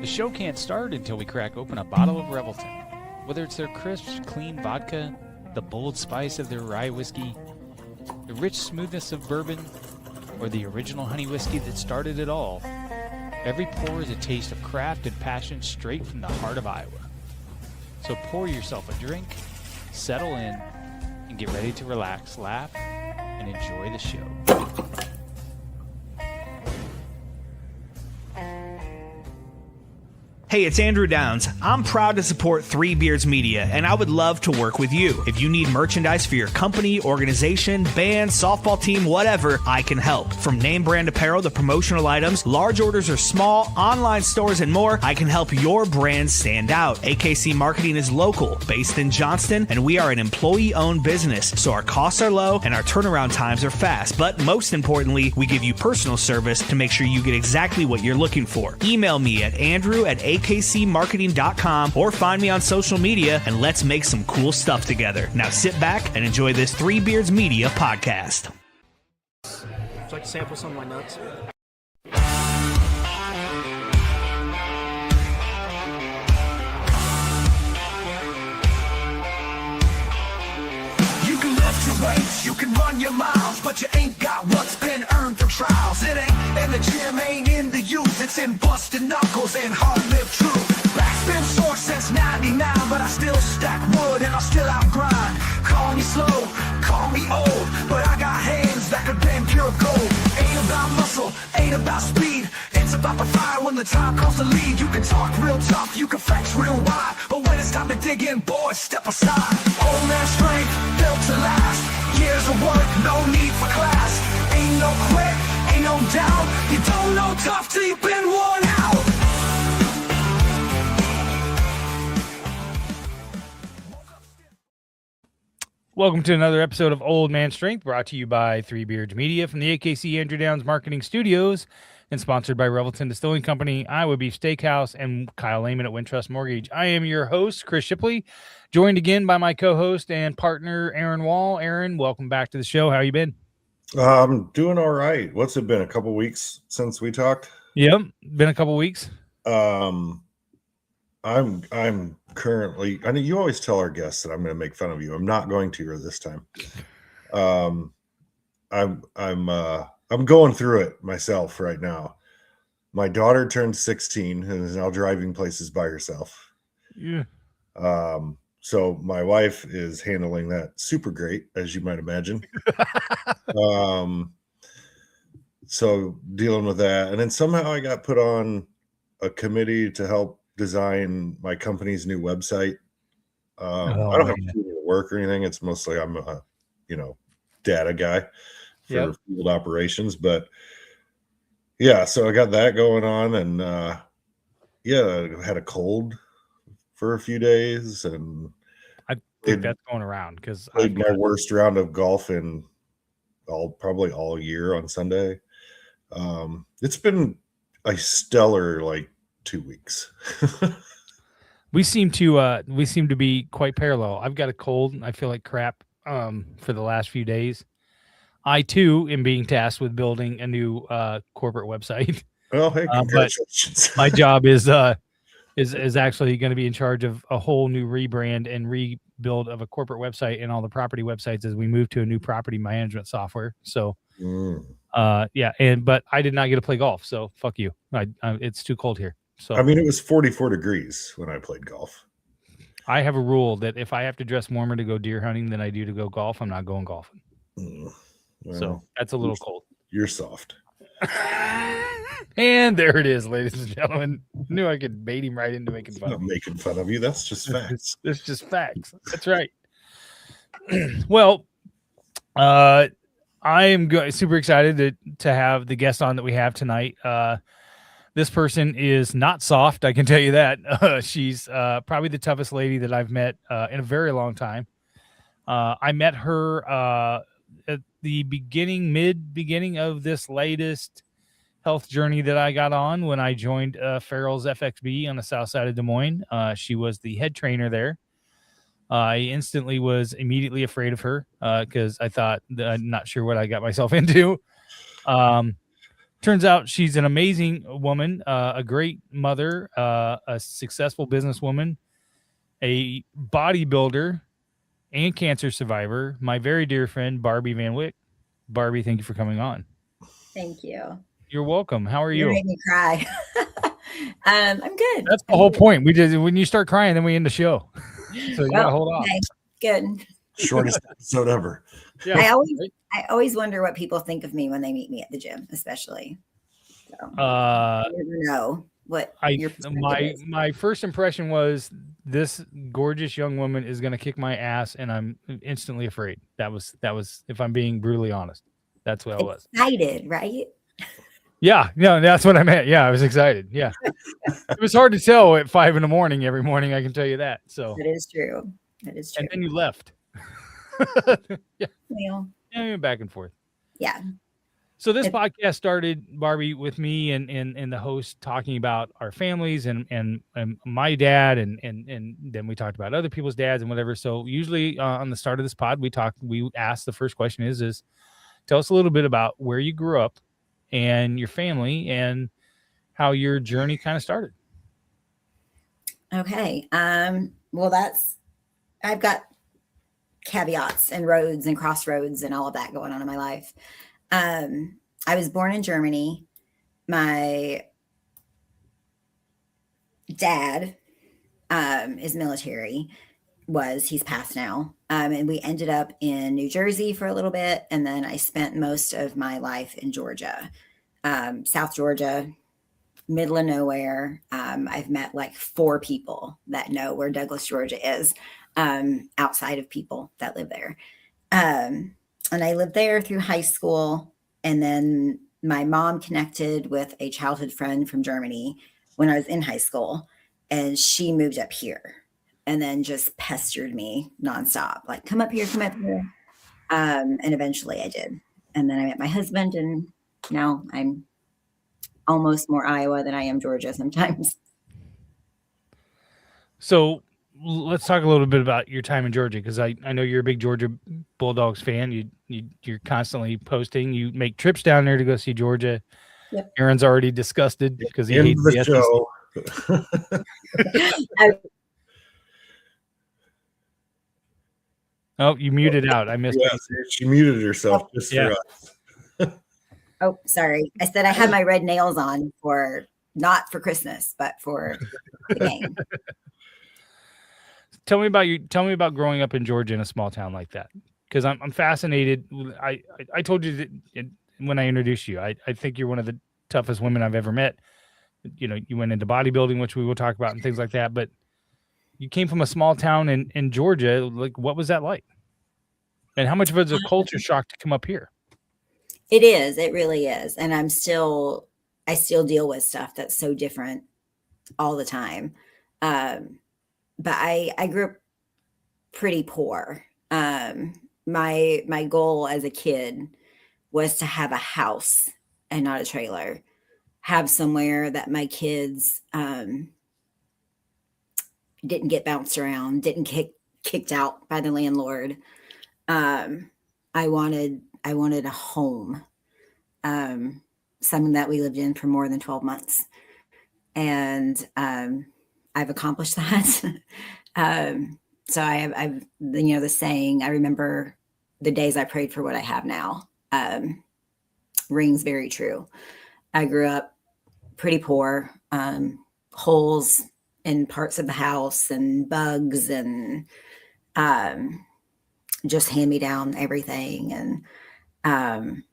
The show can't start until we crack open a bottle of Revelton. Whether it's their crisp, clean vodka, the bold spice of their rye whiskey, the rich smoothness of bourbon, or the original honey whiskey that started it all, every pour is a taste of craft and passion straight from the heart of Iowa. So pour yourself a drink, settle in, and get ready to relax, laugh, and enjoy the show. Hey, it's Andrew Downs. I'm proud to support Three Beards Media, and I would love to work with you. If you need merchandise for your company, organization, band, softball team, whatever, I can help. From name brand apparel to promotional items, large orders or small, online stores, and more, I can help your brand stand out. AKC Marketing is local, based in Johnston, and we are an employee-owned business, so our costs are low and our turnaround times are fast. But most importantly, we give you personal service to make sure you get exactly what you're looking for. Email me at andrew@akcmarketing.com or find me on social media, and let's make some cool stuff together. Now sit back and enjoy this Three Beards Media podcast. Would you like to sample some of my nuts? You can lift your weights, you can run your miles, but you ain't got what's been earned through trials. It ain't in the gym, ain't in the youth, it's in busted knuckles and hard-lived truth. Back's been sore since 99, but I still stack wood and I still outgrind. Call me slow, call me old, but I got hands that could bend pure gold. Ain't about muscle, ain't about speed, it's about the fire when the time comes to lead. You can talk real tough, you can flex real wide, but when it's time to dig in, boys, step aside. Old man strength, built to last, years of work, no need for class. Ain't no quit, ain't no doubt, you don't know tough till you've been worn out. Welcome to another episode of Old Man Strength, brought to you by Three Beards Media from the AKC Andrew Downs Marketing Studios and sponsored by Revelton Distilling Company, Iowa Beef Steakhouse, and Kyle Lehman at Wintrust Mortgage. I am your host, Chris Shipley, joined again by my co-host and partner, Aaron Wall. Aaron, welcome back to the show. How you been? I'm doing all right. What's it been? A couple weeks since we talked? Yep, been a couple weeks. I'm currently, I mean, you always tell our guests that I'm going to make fun of you. I'm not going to this time. I'm going through it myself right now. My daughter turned 16 and is now driving places by herself. Yeah. So my wife is handling that super great, as you might imagine. So dealing with that. And then somehow I got put on a committee to help design my company's new website. I don't have to do work or anything. It's mostly I'm a, data guy for field operations. But yeah, so I got that going on, and I had a cold for a few days, and I think that's going around because I played my worst round of golf in probably all year on Sunday. It's been a stellar 2 weeks. we seem to be quite parallel. I've got a cold and I feel like crap for the last few days. I too am being tasked with building a new corporate website. Well, hey, congratulations. My job is actually going to be in charge of a whole new rebrand and rebuild of a corporate website and all the property websites as we move to a new property management software. So but I did not get to play golf, so fuck you. It's too cold here. So I mean, it was 44 degrees when I played golf. I have a rule that if I have to dress warmer to go deer hunting than I do to go golf, I'm not going golfing. Well, So that's a little cold. You're soft. And there it is, ladies and gentlemen. Knew I could bait him right into making fun I'm of not me. making fun of you. That's just facts. It's just facts. That's right. Well, I am super excited to have the guest on that we have tonight. This person is not soft, I can tell you that. She's probably the toughest lady that I've met in a very long time. I met her at the mid-beginning of this latest health journey that I got on when I joined Farrell's FXB on the south side of Des Moines. She was the head trainer there. I instantly was immediately afraid of her because I thought I'm not sure what I got myself into. Turns out she's an amazing woman, a great mother, a successful businesswoman, a bodybuilder, and cancer survivor. My very dear friend, Barbie Van Wyck. Barbie, thank you for coming on. Thank you. You're welcome. How are You you? made me cry. I'm good. That's the whole point. We just when you start crying, then we end the show. So you gotta hold on. Okay, good. Shortest episode ever. Yeah. I always wonder what people think of me when they meet me at the gym, especially. So, Uh, you never know what your perspective is. my first impression was this gorgeous young woman is gonna kick my ass, and I'm instantly afraid. That was if I'm being brutally honest. That's what I was. Excited, right? Yeah, no, that's what I meant. Yeah, I was excited. Yeah. It was hard to tell at 5 a.m. every morning, I can tell you that. So That is true. That is true. and then you left. Yeah. Well, Yeah, we went back and forth. yeah. So this podcast started, Barbie, with me and the host talking about our families and my dad and then we talked about other people's dads and whatever. So usually on the start of this pod, we ask the first question is tell us a little bit about where you grew up and your family and how your journey kind of started. Okay. Well, I've got caveats and roads and crossroads and all of that going on in my life. I was born in Germany. My dad is military. He's passed now. And we ended up in New Jersey for a little bit. And then I spent most of my life in Georgia, South Georgia, middle of nowhere. I've met like 4 people that know where Douglas, Georgia is, outside of people that live there. And I lived there through high school. And then my mom connected with a childhood friend from Germany when I was in high school. And she moved up here and then just pestered me nonstop. Like, come up here, come up here. And eventually I did. And then I met my husband, and now I'm almost more Iowa than I am Georgia sometimes. So let's talk a little bit about your time in Georgia, because I know you're a big Georgia Bulldogs fan. You're constantly posting. You make trips down there to go see Georgia. Yep. Aaron's already disgusted because he hates the show. Oh, you muted out. I missed it. She muted herself just for us. Oh, sorry. I said I had my red nails on not for Christmas, but for the game. Tell me about growing up in Georgia in a small town like that, because I'm fascinated. I told you that when I introduced you, I think you're one of the toughest women I've ever met. You know, you went into bodybuilding, which we will talk about, and things like that. But you came from a small town in Georgia. Like, what was that like? And how much of it was a culture shock to come up here? It is. It really is. And I still deal with stuff that's so different all the time. But I grew up pretty poor. My goal as a kid was to have a house and not a trailer, have somewhere that my kids didn't get bounced around, didn't kicked out by the landlord. I wanted a home, something that we lived in for more than 12 months. And I've accomplished that. So I've the saying, I remember the days I prayed for what I have now, rings very true. I grew up pretty poor, holes in parts of the house and bugs and just hand me down everything. And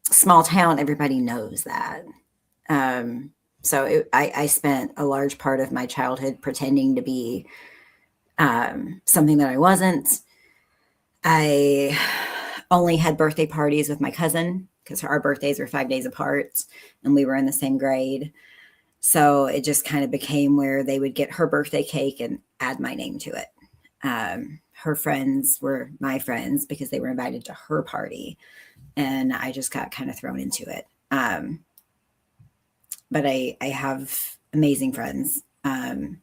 small town, everybody knows that. So I spent a large part of my childhood pretending to be something that I wasn't. I only had birthday parties with my cousin because our birthdays were 5 days apart and we were in the same grade. So it just kind of became where they would get her birthday cake and add my name to it. Her friends were my friends because they were invited to her party. And I just got kind of thrown into it. But I have amazing friends that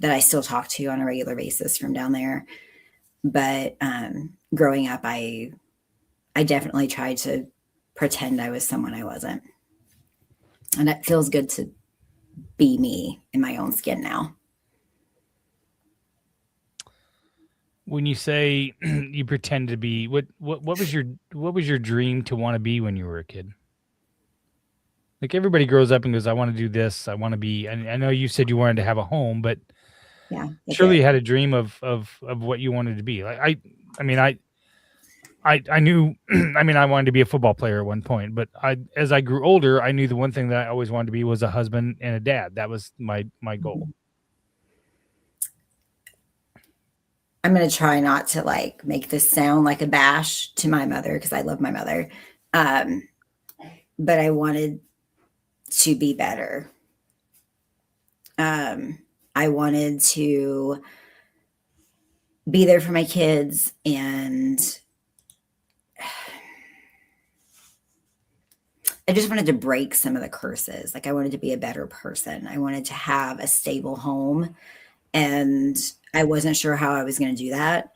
I still talk to on a regular basis from down there. But growing up, I definitely tried to pretend I was someone I wasn't. And it feels good to be me in my own skin now. When you say you pretend to be, what was your dream to want to be when you were a kid? Like everybody grows up and goes, I want to do this. I want to be, and I know you said you wanted to have a home, but Yeah. surely you had a dream of what you wanted to be. Like I mean, I knew, I mean, I wanted to be a football player at one point, but as I grew older, I knew the one thing that I always wanted to be was a husband and a dad. That was my goal. I'm going to try not to like make this sound like a bash to my mother, because I love my mother. But I wanted to be better. I wanted to be there for my kids, and I just wanted to break some of the curses. Like I wanted to be a better person. I wanted to have a stable home, and I wasn't sure how I was going to do that.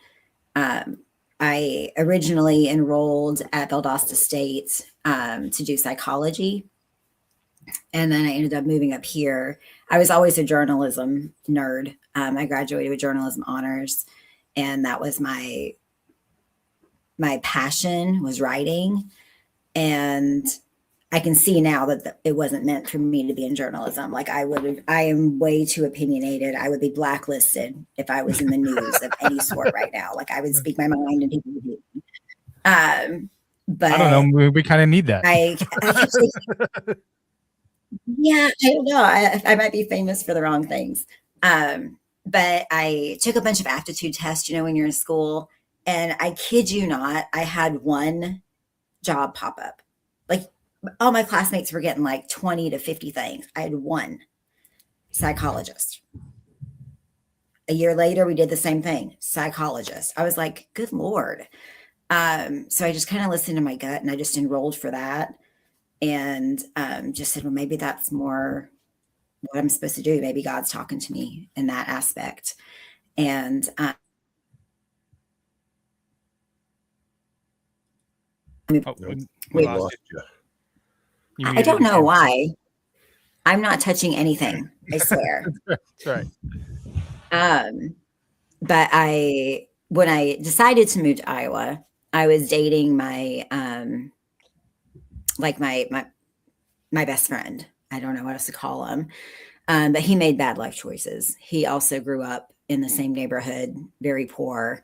I originally enrolled at Valdosta State to do psychology. And then I ended up moving up here. I was always a journalism nerd. I graduated with journalism honors, and that was my passion, was writing. And I can see now that it wasn't meant for me to be in journalism. Like I am way too opinionated. I would be blacklisted if I was in the news of any sort right now. Like I would speak my mind and people would hate me. But I don't know. We kind of need that. Yeah, I don't know. I might be famous for the wrong things. But I took a bunch of aptitude tests, when you're in school, and I kid you not, I had one job pop up. Like all my classmates were getting like 20 to 50 things. I had one: psychologist. A year later, we did the same thing: psychologist. I was like, good Lord. So I just kind of listened to my gut, and I just enrolled for that. And just said, well, maybe that's more what I'm supposed to do. Maybe God's talking to me in that aspect. And We lost you. I don't know why. I'm not touching anything, I swear. That's right. But when I decided to move to Iowa, I was dating my my best friend. I don't know what else to call him. But he made bad life choices. He also grew up in the same neighborhood, very poor.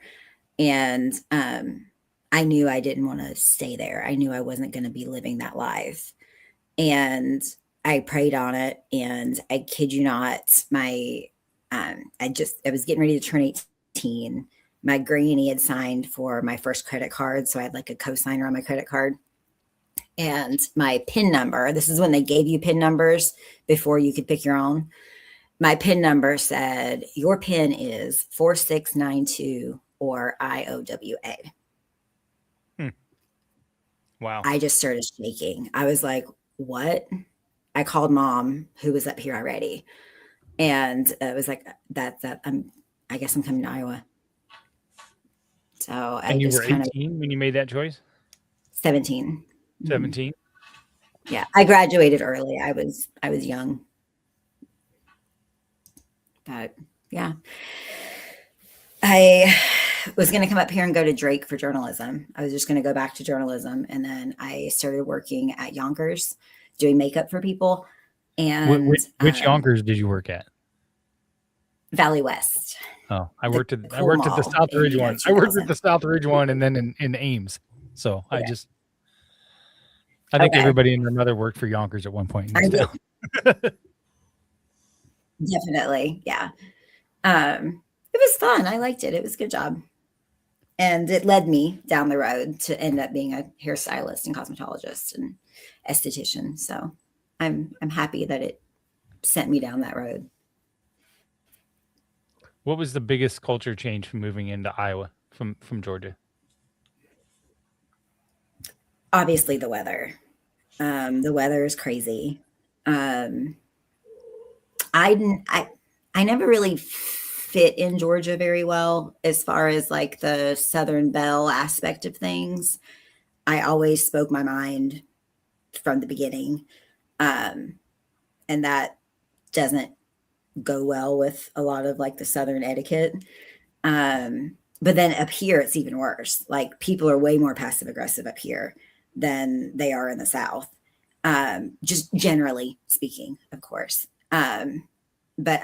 And I knew I didn't want to stay there. I knew I wasn't going to be living that life. And I prayed on it. And I kid you not, I was getting ready to turn 18. My granny had signed for my first credit card. So I had like a cosigner on my credit card. And my PIN number, this is when they gave you PIN numbers before you could pick your own. My PIN number said, your PIN is 4692 or IOWA. Wow. I just started shaking. I was like, what? I called Mom, who was up here already. And it was like, I guess I'm coming to Iowa. So and you were 18 when you made that choice? 17. 17? Yeah, I graduated early. I was young. But yeah, I was going to come up here and go to Drake for journalism. I was just going to go back to journalism. And then I started working at Yonkers doing makeup for people. And which Yonkers did you work at? Valley West. Oh, I worked at the Southridge one. I worked at the Southridge one and then in Ames. So yeah. I think everybody and their mother worked for Yonkers at one point. I did. Definitely. Yeah. It was fun. I liked it. It was a good job. And it led me down the road to end up being a hairstylist and cosmetologist and esthetician. So I'm happy that it sent me down that road. What was the biggest culture change from moving into Iowa from Georgia? Obviously the weather. The weather is crazy. I never really fit in Georgia very well as far as like the Southern Belle aspect of things. I always spoke my mind from the beginning. And that doesn't go well with a lot of like the Southern etiquette. But then up here, it's even worse. Like people are way more passive aggressive up here than they are in the South. Just generally speaking, of course. But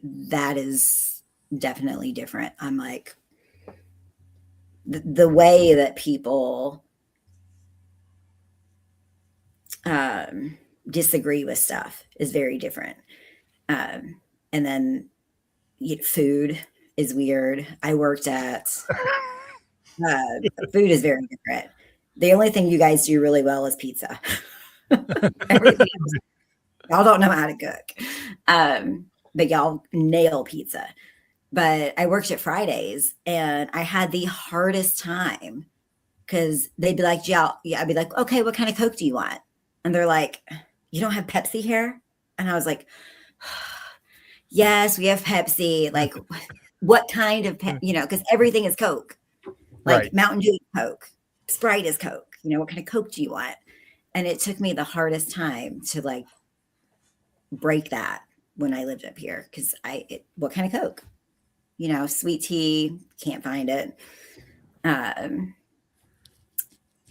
that is definitely different. I'm like, the way that people disagree with stuff is very different. And then food is weird. I worked at food is very different. The only thing you guys do really well is pizza. Everything else, y'all don't know how to cook. But y'all nail pizza. But I worked at Fridays and I had the hardest time because they'd be like, yeah, I'd be like, okay, what kind of Coke do you want? And they're like, you don't have Pepsi here? And I was like, yes, we have Pepsi. Like, what kind of, because everything is Coke. Like Right. Mountain Dew is Coke, Sprite is Coke. What kind of Coke do you want? And it took me the hardest time to like break that when I lived up here because what kind of Coke? Sweet tea, can't find it. Yeah,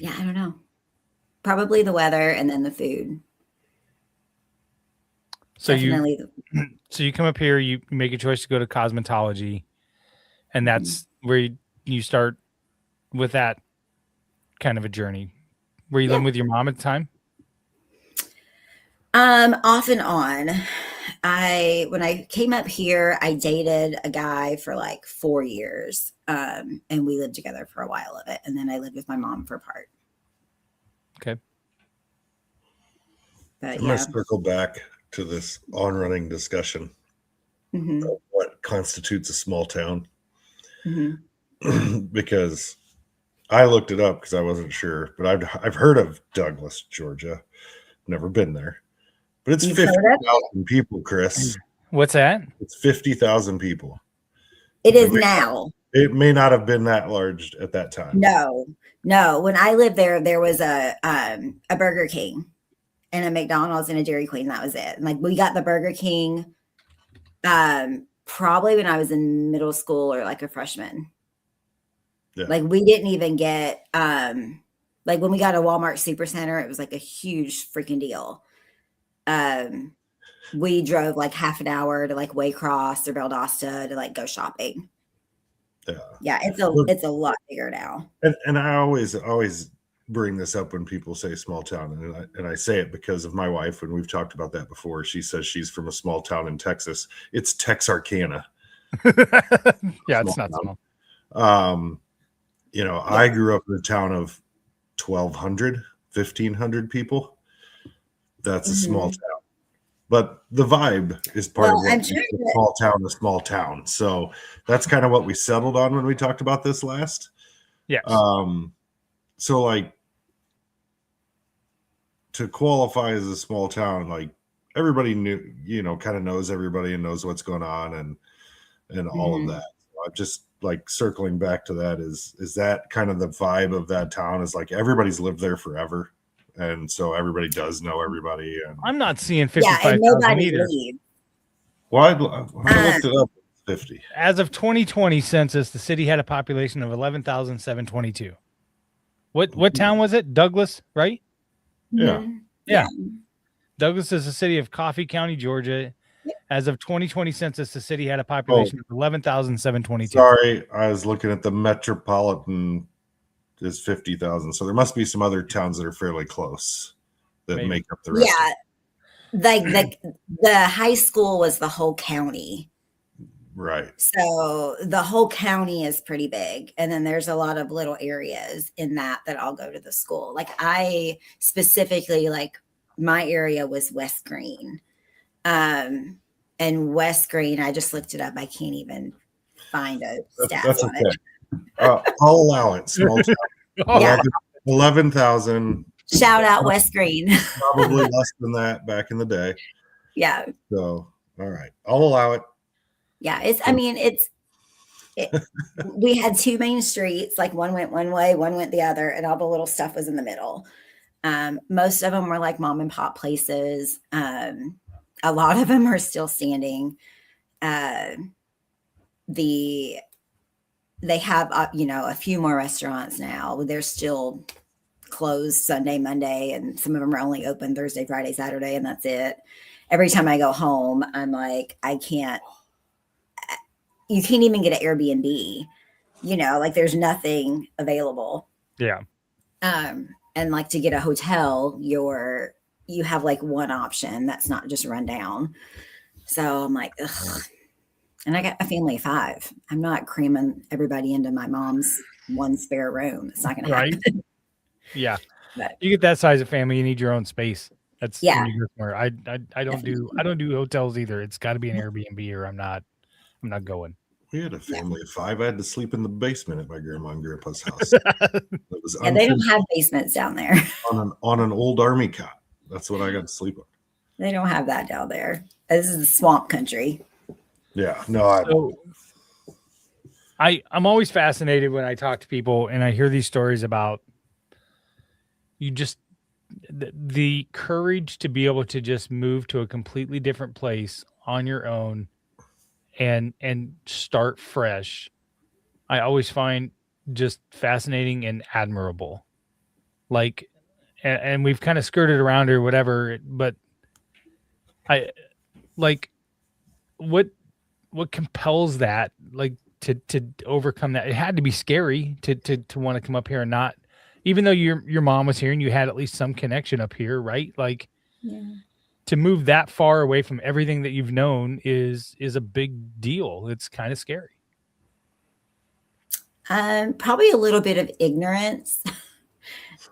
I don't know. Probably the weather and then the food. So Definitely you come up here, you make a choice to go to cosmetology, and that's where you start with that kind of a journey. Were you living with your mom at the time? Off and on. When I came up here, I dated a guy for like 4 years. And we lived together for a while of it. And then I lived with my mom for a part. Okay. But I'm going to circle back to this on-running discussion of what constitutes a small town. Because I looked it up because I wasn't sure, but I've heard of Douglas, Georgia. Never been there. But it's 50,000 people, Chris. What's that? It's 50,000 people. it is now. It may not have been that large at that time. No. When I lived there, there was a Burger King and a McDonald's and a Dairy Queen. That was it. Like we got the Burger King probably when I was in middle school or like a freshman. Yeah. Like we didn't even get like when we got a Walmart Supercenter, it was like a huge freaking deal. We drove like half an hour to like Waycross or Valdosta to like go shopping. Yeah, it's a lot bigger now. And I always bring this up when people say small town, and I say it because of my wife. When we've talked about that before, she says she's from a small town in Texas. It's Texarkana. Yeah, it's not small. I grew up in a town of 1,200, 1,500 people. That's a small town. But the vibe is part of what makes a small town. So that's kind of what we settled on when we talked about this last. Yes. So like to qualify as a small town, like everybody kind of knows everybody and knows what's going on and all of that. So I'm just like circling back to that is that kind of the vibe of that town is like everybody's lived there forever. And so everybody does know everybody. And I'm not seeing 55,000 either. Well, I looked it up. 50. As of 2020 census, the city had a population of 11,722. What town was it? Douglas, right? Yeah. Yeah. Douglas is a city of Coffee County, Georgia. As of 2020 census, the city had a population of 11,722. Sorry, I was looking at the metropolitan is 50,000. So there must be some other towns that are fairly close that make up the rest. Yeah. Like the high school was the whole county. Right. So the whole county is pretty big. And then there's a lot of little areas in that all go to the school. Like I specifically, like my area was West Green. And West Green, I just looked it up. I can't even find a stats on it. I'll allow it. Small town. 11,000. Shout out West Green. Probably less than that back in the day. Yeah. So, all right. I'll allow it. Yeah. We had two main streets. Like one went one way, one went the other, and all the little stuff was in the middle. Most of them were like mom and pop places. A lot of them are still standing. They have, a few more restaurants now. They're still closed Sunday, Monday, and some of them are only open Thursday, Friday, Saturday, and that's it. Every time I go home, I'm like, you can't even get an Airbnb, like there's nothing available. Yeah. And like to get a hotel, you have like one option that's not just run down. So I'm like, ugh. And I got a family of 5. I'm not cramming everybody into my mom's one spare room. It's not going to happen. Yeah. But, You get that size of family, you need your own space. That's Yeah. when you go somewhere. I don't do hotels either. It's got to be an Airbnb or I'm not going. We had a family of 5. I had to sleep in the basement at my grandma and grandpa's house. It was yeah, they don't have basements down there. on an old army cot. That's what I got to sleep on. They don't have that down there. This is the swamp country. Yeah, no. I'm always fascinated when I talk to people and I hear these stories about the courage to be able to just move to a completely different place on your own and start fresh. I always find just fascinating and admirable. Like, and we've kind of skirted around or whatever, but I like what compels that, like to overcome that. It had to be scary to want to come up here and not, even though your mom was here and you had at least some connection up here, right? Like, Yeah. To move that far away from everything that you've known is a big deal. It's kind of scary. Probably a little bit of ignorance.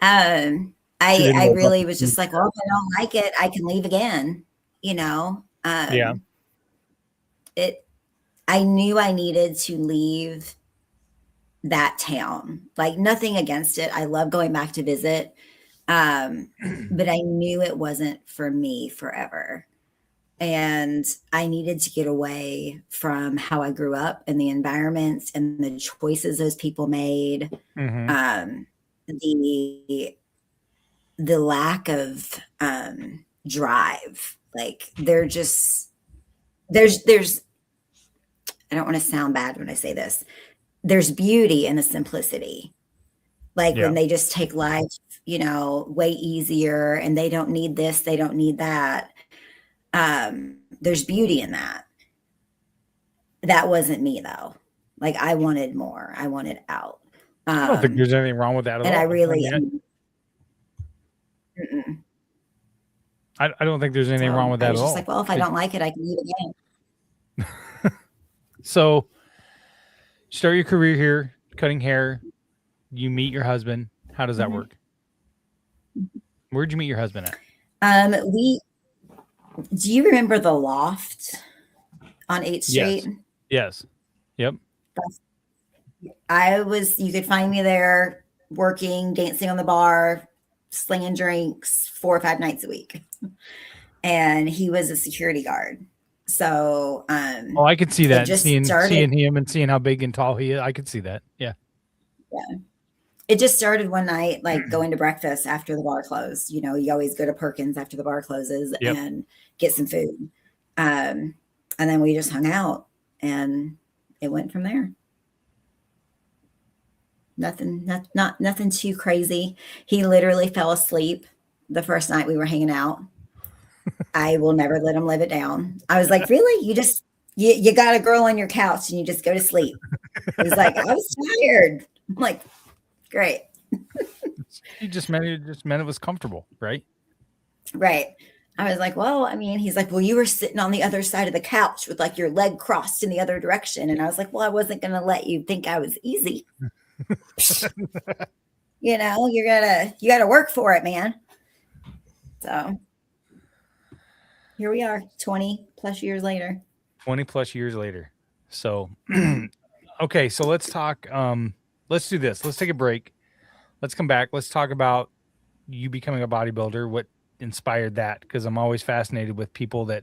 I really was just like, well, if I don't like it, I can leave again. Yeah. I knew I needed to leave that town. Like nothing against it. I love going back to visit. But I knew it wasn't for me forever. And I needed to get away from how I grew up and the environments and the choices those people made. Mm-hmm. The lack of drive. Like there's I don't want to sound bad when I say this. There's beauty in the simplicity. Like when they just take life, way easier and they don't need this, they don't need that. There's beauty in that. That wasn't me though. Like I wanted more. I wanted out. I don't think there's anything wrong with that at all. And I really, I don't think there's anything wrong with that at all. Just like, well, if I don't like it, I can leave again. So start your career here, cutting hair. You meet your husband. How does that work? Where'd you meet your husband at? Do you remember the Loft on 8th Street? Yes. Yep. You could find me there working, dancing on the bar, slinging drinks 4 or 5 nights a week. And he was a security guard. So, I could see that. Seeing him and seeing how big and tall he is. I could see that. Yeah. Yeah. It just started one night, like going to breakfast after the bar closed. You always go to Perkins after the bar closes and get some food. And then we just hung out and it went from there. Nothing too crazy. He literally fell asleep the first night we were hanging out. I will never let him live it down. I was like, really? You got a girl on your couch and you just go to sleep. He's like, I was tired. I'm like, great. He just meant it was comfortable, right? Right. I was like, well, I mean, he's like, well, you were sitting on the other side of the couch with like your leg crossed in the other direction. And I was like, well, I wasn't going to let you think I was easy. You got to work for it, man. So here we are 20 plus years later. 20 plus years later. So, okay. So let's talk, let's do this. Let's take a break. Let's come back. Let's talk about you becoming a bodybuilder. What inspired that? Because I'm always fascinated with people that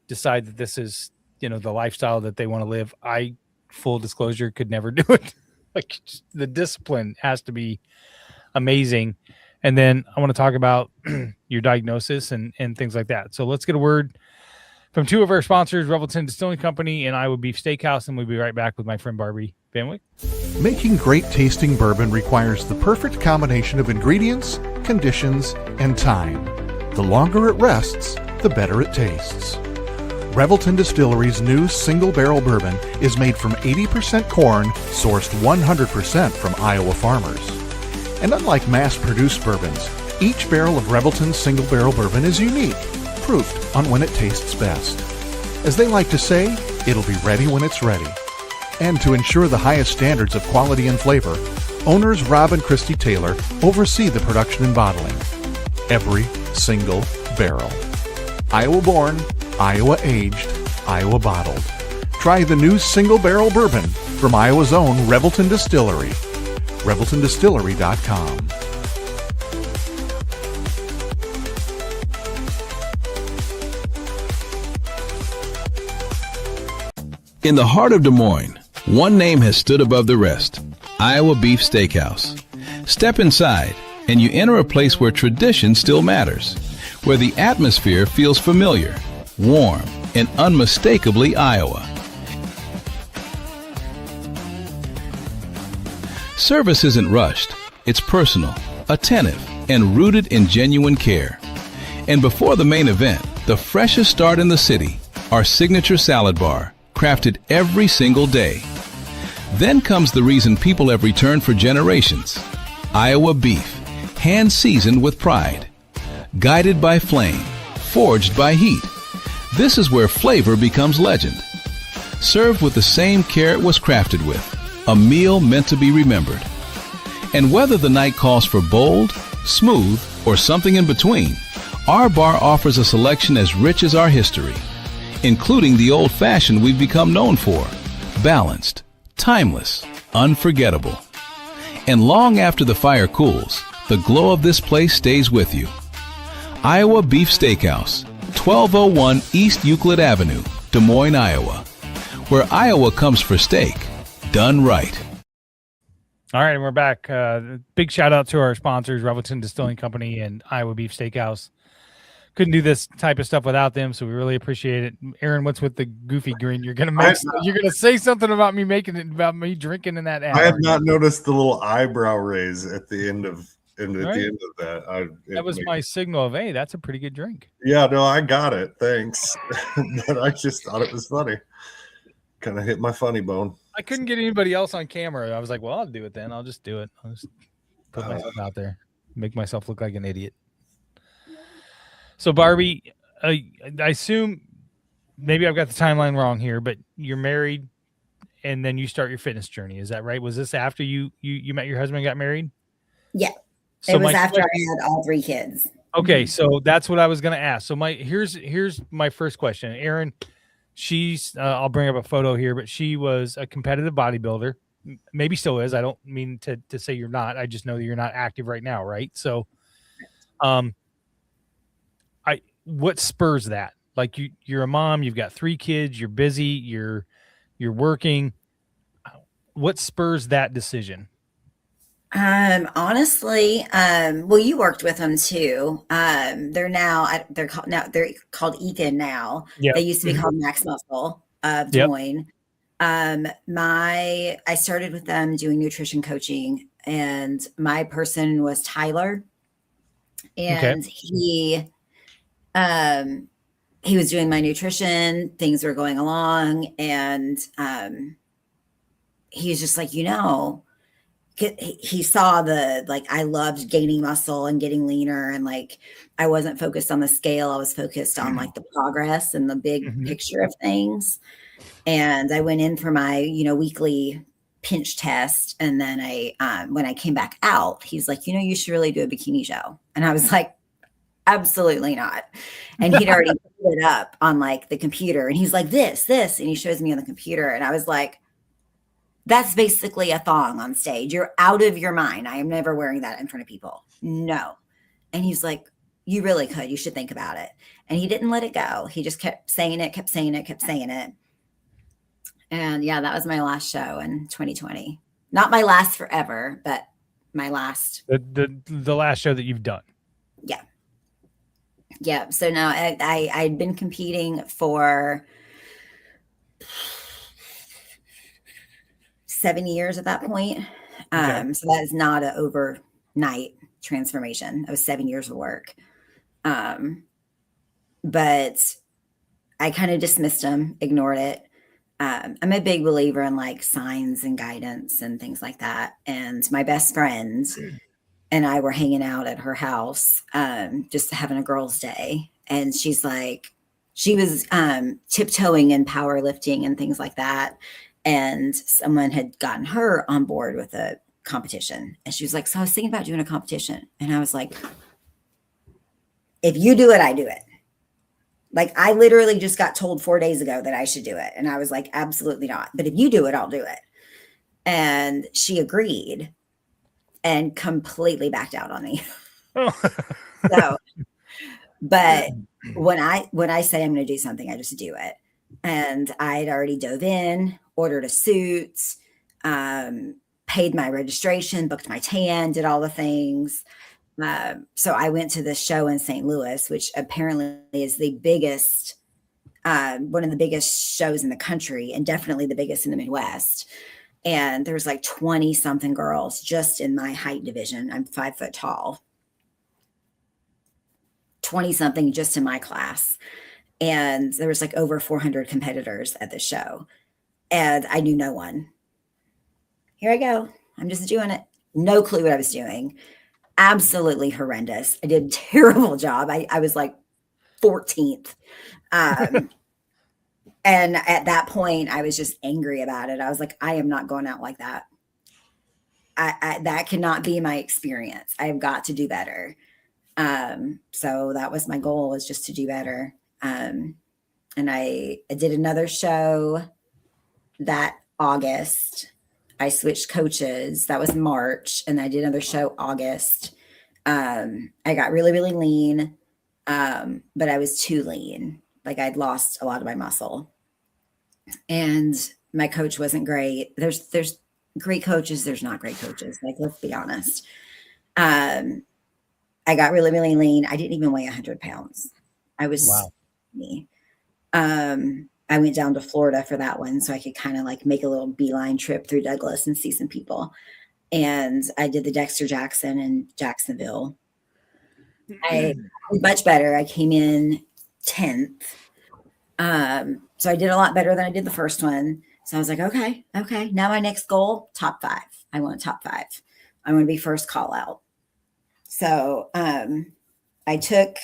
decide that this is, the lifestyle that they want to live. I, full disclosure, could never do it. Like the discipline has to be amazing. And then I want to talk about your diagnosis and things like that. So let's get a word from two of our sponsors, Revelton Distilling Company and Iowa Beef Steakhouse, and we'll be right back with my friend Barbie Fenwick. Making great tasting bourbon requires the perfect combination of ingredients, conditions, and time. The longer it rests, the better it tastes. Revelton Distillery's new single barrel bourbon is made from 80% corn, sourced 100% from Iowa farmers. And unlike mass-produced bourbons, each barrel of Revelton's single barrel bourbon is unique, proofed on when it tastes best. As they like to say, it'll be ready when it's ready. And to ensure the highest standards of quality and flavor, owners Rob and Christy Taylor oversee the production and bottling. Every single barrel. Iowa born, Iowa aged, Iowa bottled. Try the new single barrel bourbon from Iowa's own Revelton Distillery. ReveltonDistillery.com. In the heart of Des Moines, one name has stood above the rest: Iowa Beef Steakhouse. Step inside, and you enter a place where tradition still matters, where the atmosphere feels familiar, warm, and unmistakably Iowa. Service isn't rushed. It's personal, attentive, and rooted in genuine care. And before the main event, the freshest start in the city, our signature salad bar, crafted every single day. Then comes the reason people have returned for generations: Iowa beef, hand-seasoned with pride. Guided by flame, forged by heat. This is where flavor becomes legend. Served with the same care it was crafted with, a meal meant to be remembered. And whether the night calls for bold, smooth, or something in between, our bar offers a selection as rich as our history, including the old-fashioned we've become known for: balanced, timeless, unforgettable. And long after the fire cools, the glow of this place stays with you. Iowa Beef Steakhouse, 1201 East Euclid Avenue, Des Moines, Iowa, where Iowa comes for steak, done right. All right, and we're back. Big shout out to our sponsors, Revelton Distilling Company and Iowa Beef Steakhouse. Couldn't do this type of stuff without them, so we really appreciate it. Aaron, what's with the goofy grin? You're gonna say something about me drinking in that ad. I have not noticed the little eyebrow raise at the end of that. That was my signal of, hey, that's a pretty good drink. Yeah, no, I got it. Thanks. But I just thought it was funny. Kind of hit my funny bone. I couldn't get anybody else on camera. I was like, well, I'll do it then. I'll just do it. I'll just put myself out there, make myself look like an idiot. So Barbie, I assume maybe I've got the timeline wrong here, but you're married and then you start your fitness journey. Is that right? Was this after you met your husband and got married? Yeah. So it was after I had all 3 kids. Okay, so that's what I was going to ask. So here's my first question. Aaron, she's I'll bring up a photo here, but she was a competitive bodybuilder. Maybe still is. I don't mean to say you're not. I just know that you're not active right now, right? So what spurs that? Like you're a mom, you've got 3 kids, you're busy, you're working. What spurs that decision? Honestly, well, you worked with them too. They're called Ekin now. Yep. They used to be called Max Muscle of Des Moines. I started with them doing nutrition coaching, and my person was Tyler, and he was doing my nutrition. Things were going along, and he was just like, he saw I loved gaining muscle and getting leaner, and I wasn't focused on the scale. I was focused on the progress and the big picture of things. And I went in for my, weekly pinch test. And then when I came back out, he's like, you should really do a bikini show. And I was like, absolutely not. And he'd already put it up on the computer, and he's like, this, and he shows me on the computer. And I was like, that's basically a thong on stage. You're out of your mind. I am never wearing that in front of people. No. And he's like, you really could. You should think about it. And he didn't let it go. He just kept saying it. And yeah, that was my last show in 2020. Not my last forever, but my last. The last show that you've done. Yeah. Yeah. So now I'd been competing for 7 years at that point. Okay. So that is not an overnight transformation. It was 7 years of work. But I kind of dismissed them, ignored it. I'm a big believer in like signs and guidance and things like that. And my best friend and I were hanging out at her house, just having a girls' day. And she's like, she was tiptoeing in powerlifting and things like that. And someone had gotten her on board with a competition. And she was like, so I was thinking about doing a competition. And I was like, if you do it, I do it. Like, I literally just got told 4 days ago that I should do it. And I was like, absolutely not. But if you do it, I'll do it. And she agreed and completely backed out on me. So, but when I say I'm going to do something, I just do it. And I'd already dove in, ordered a suit, paid my registration, booked my tan, did all the things. So I went to this show in St. Louis, which apparently is the biggest, one of the biggest shows in the country, and definitely the biggest in the Midwest. And there's like 20 something girls just in my height division. I'm 5 foot tall. 20 something just in my class. And there was like over 400 competitors at the show. And I knew no one. Here I go. I'm just doing it. No clue what I was doing. Absolutely horrendous. I did a terrible job. I was like 14th. And at that point, I was just angry about it. I was like, I am not going out like that. That cannot be my experience. I've got to do better. So that was my goal, was just to do better. And I did another show that August. I switched coaches. That was March. And I did another show August. I got really, really lean. But I was too lean. Like, I'd lost a lot of my muscle. And my coach wasn't great. There's great coaches. There's not great coaches. Like, let's be honest. I got really, really lean. I didn't even weigh 100 pounds. I was me. I went down to Florida for that one, so I could kind of like make a little beeline trip through Douglas and see some people. And I did the Dexter Jackson in Jacksonville. I did much better. I came in 10th. So I did a lot better than I did the first one. So I was like, okay. Now my next goal, top 5. I want top 5. I want to be first call out. So I took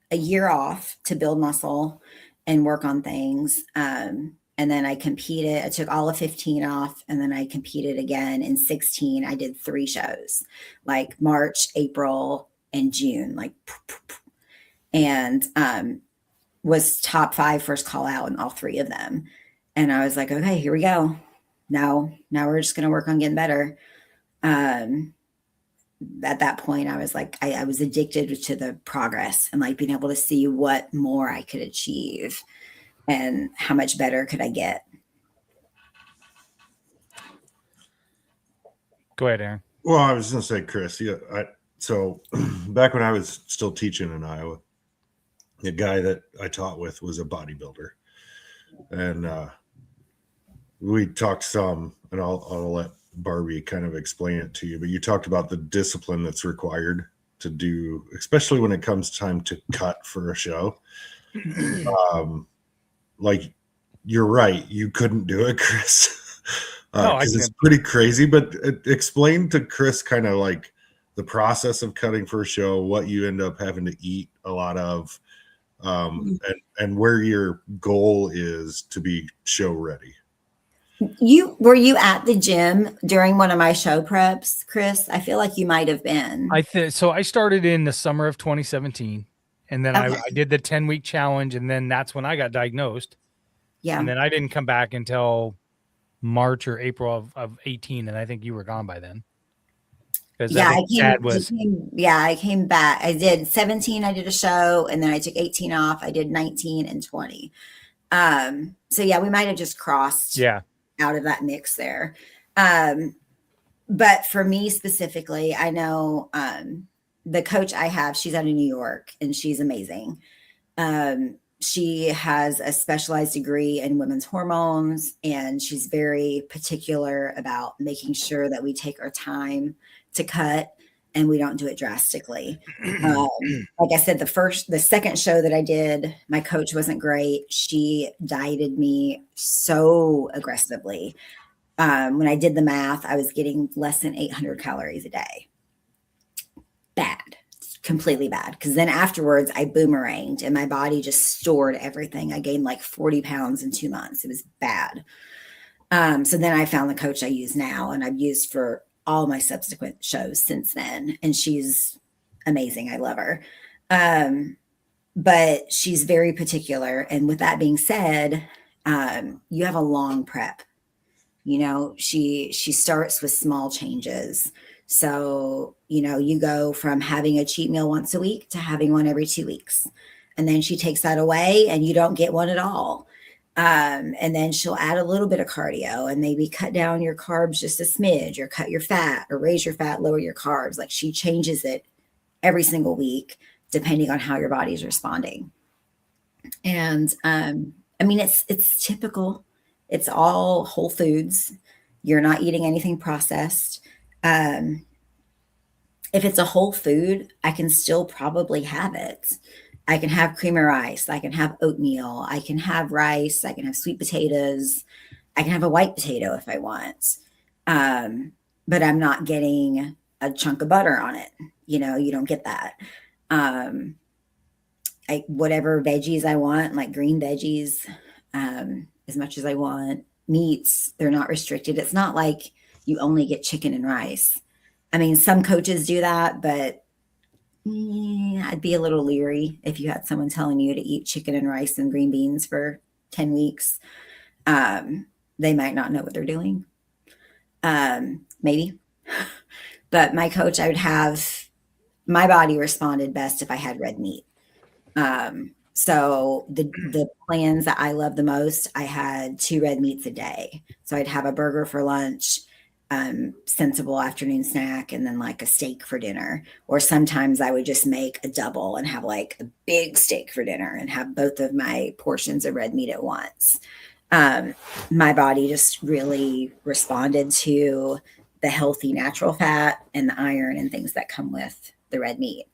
a year off to build muscle and work on things. And then I competed. I took all of 15 off, and then I competed again in 16. I did 3 shows, like March, April, and June, like, and was top 5 first call out in all 3 of them. And I was like, okay, here we go. Now we're just going to work on getting better. At that point, I was like, I was addicted to the progress and like being able to see what more I could achieve and how much better could I get. Go ahead, Aaron. Well, I was going to say, Chris, so back when I was still teaching in Iowa, the guy that I taught with was a bodybuilder. And we talked some, and I'll let Barbie kind of explain it to you, but you talked about the discipline that's required to do, especially when it comes time to cut for a show. Like, you're right, you couldn't do it, Chris. Because it's pretty crazy. But explain to Chris kind of like the process of cutting for a show, what you end up having to eat a lot of, and where your goal is to be show ready. Were you at the gym during one of my show preps, Chris? I feel like you might have been. So I started in the summer of 2017, and then I did the 10-week challenge, and then that's when I got diagnosed. Yeah. And then I didn't come back until March or April of 18, and I think you were gone by then. Yeah, I came back. I did 17. I did a show, and then I took 18 off. I did 19 and 20. So yeah, we might have just crossed. Yeah. Out of that mix there. but for me specifically, I know the coach I have, she's out of New York and she's amazing. She has a specialized degree in women's hormones, and she's very particular about making sure that we take our time to cut and we don't do it drastically. Like I said, the second show that I did, my coach wasn't great. She dieted me so aggressively. When I did the math, I was getting less than 800 calories a day. Bad, completely bad. Because then afterwards, I boomeranged and my body just stored everything. I gained like 40 pounds in 2 months. It was bad. So then I found the coach I use now, and I've used for all my subsequent shows since then. And she's amazing. I love her. But she's very particular. And with that being said, you have a long prep. You know, she starts with small changes. So, you know, you go from having a cheat meal once a week to having one every 2 weeks. And then she takes that away and you don't get one at all. And then she'll add a little bit of cardio and maybe cut down your carbs just a smidge, or cut your fat, or raise your fat, lower your carbs. Like, she changes it every single week, depending on how your body's responding. And I mean, it's typical. It's all whole foods. You're not eating anything processed. If it's a whole food, I can still probably have it. I can have cream of rice. I can have oatmeal. I can have rice. I can have sweet potatoes. I can have a white potato if I want. But I'm not getting a chunk of butter on it. You know, you don't get that. Whatever veggies I want, like green veggies, as much as I want. Meats, they're not restricted. It's not like you only get chicken and rice. I mean, some coaches do that, but I'd be a little leery if you had someone telling you to eat chicken and rice and green beans for 10 weeks. They might not know what they're doing. Maybe. But my coach, my body responded best if I had red meat. So the plans that I love the most, I had 2 red meats a day. So I'd have a burger for lunch, sensible afternoon snack, and then like a steak for dinner. Or sometimes I would just make a double and have like a big steak for dinner and have both of my portions of red meat at once. My body just really responded to the healthy natural fat and the iron and things that come with the red meat.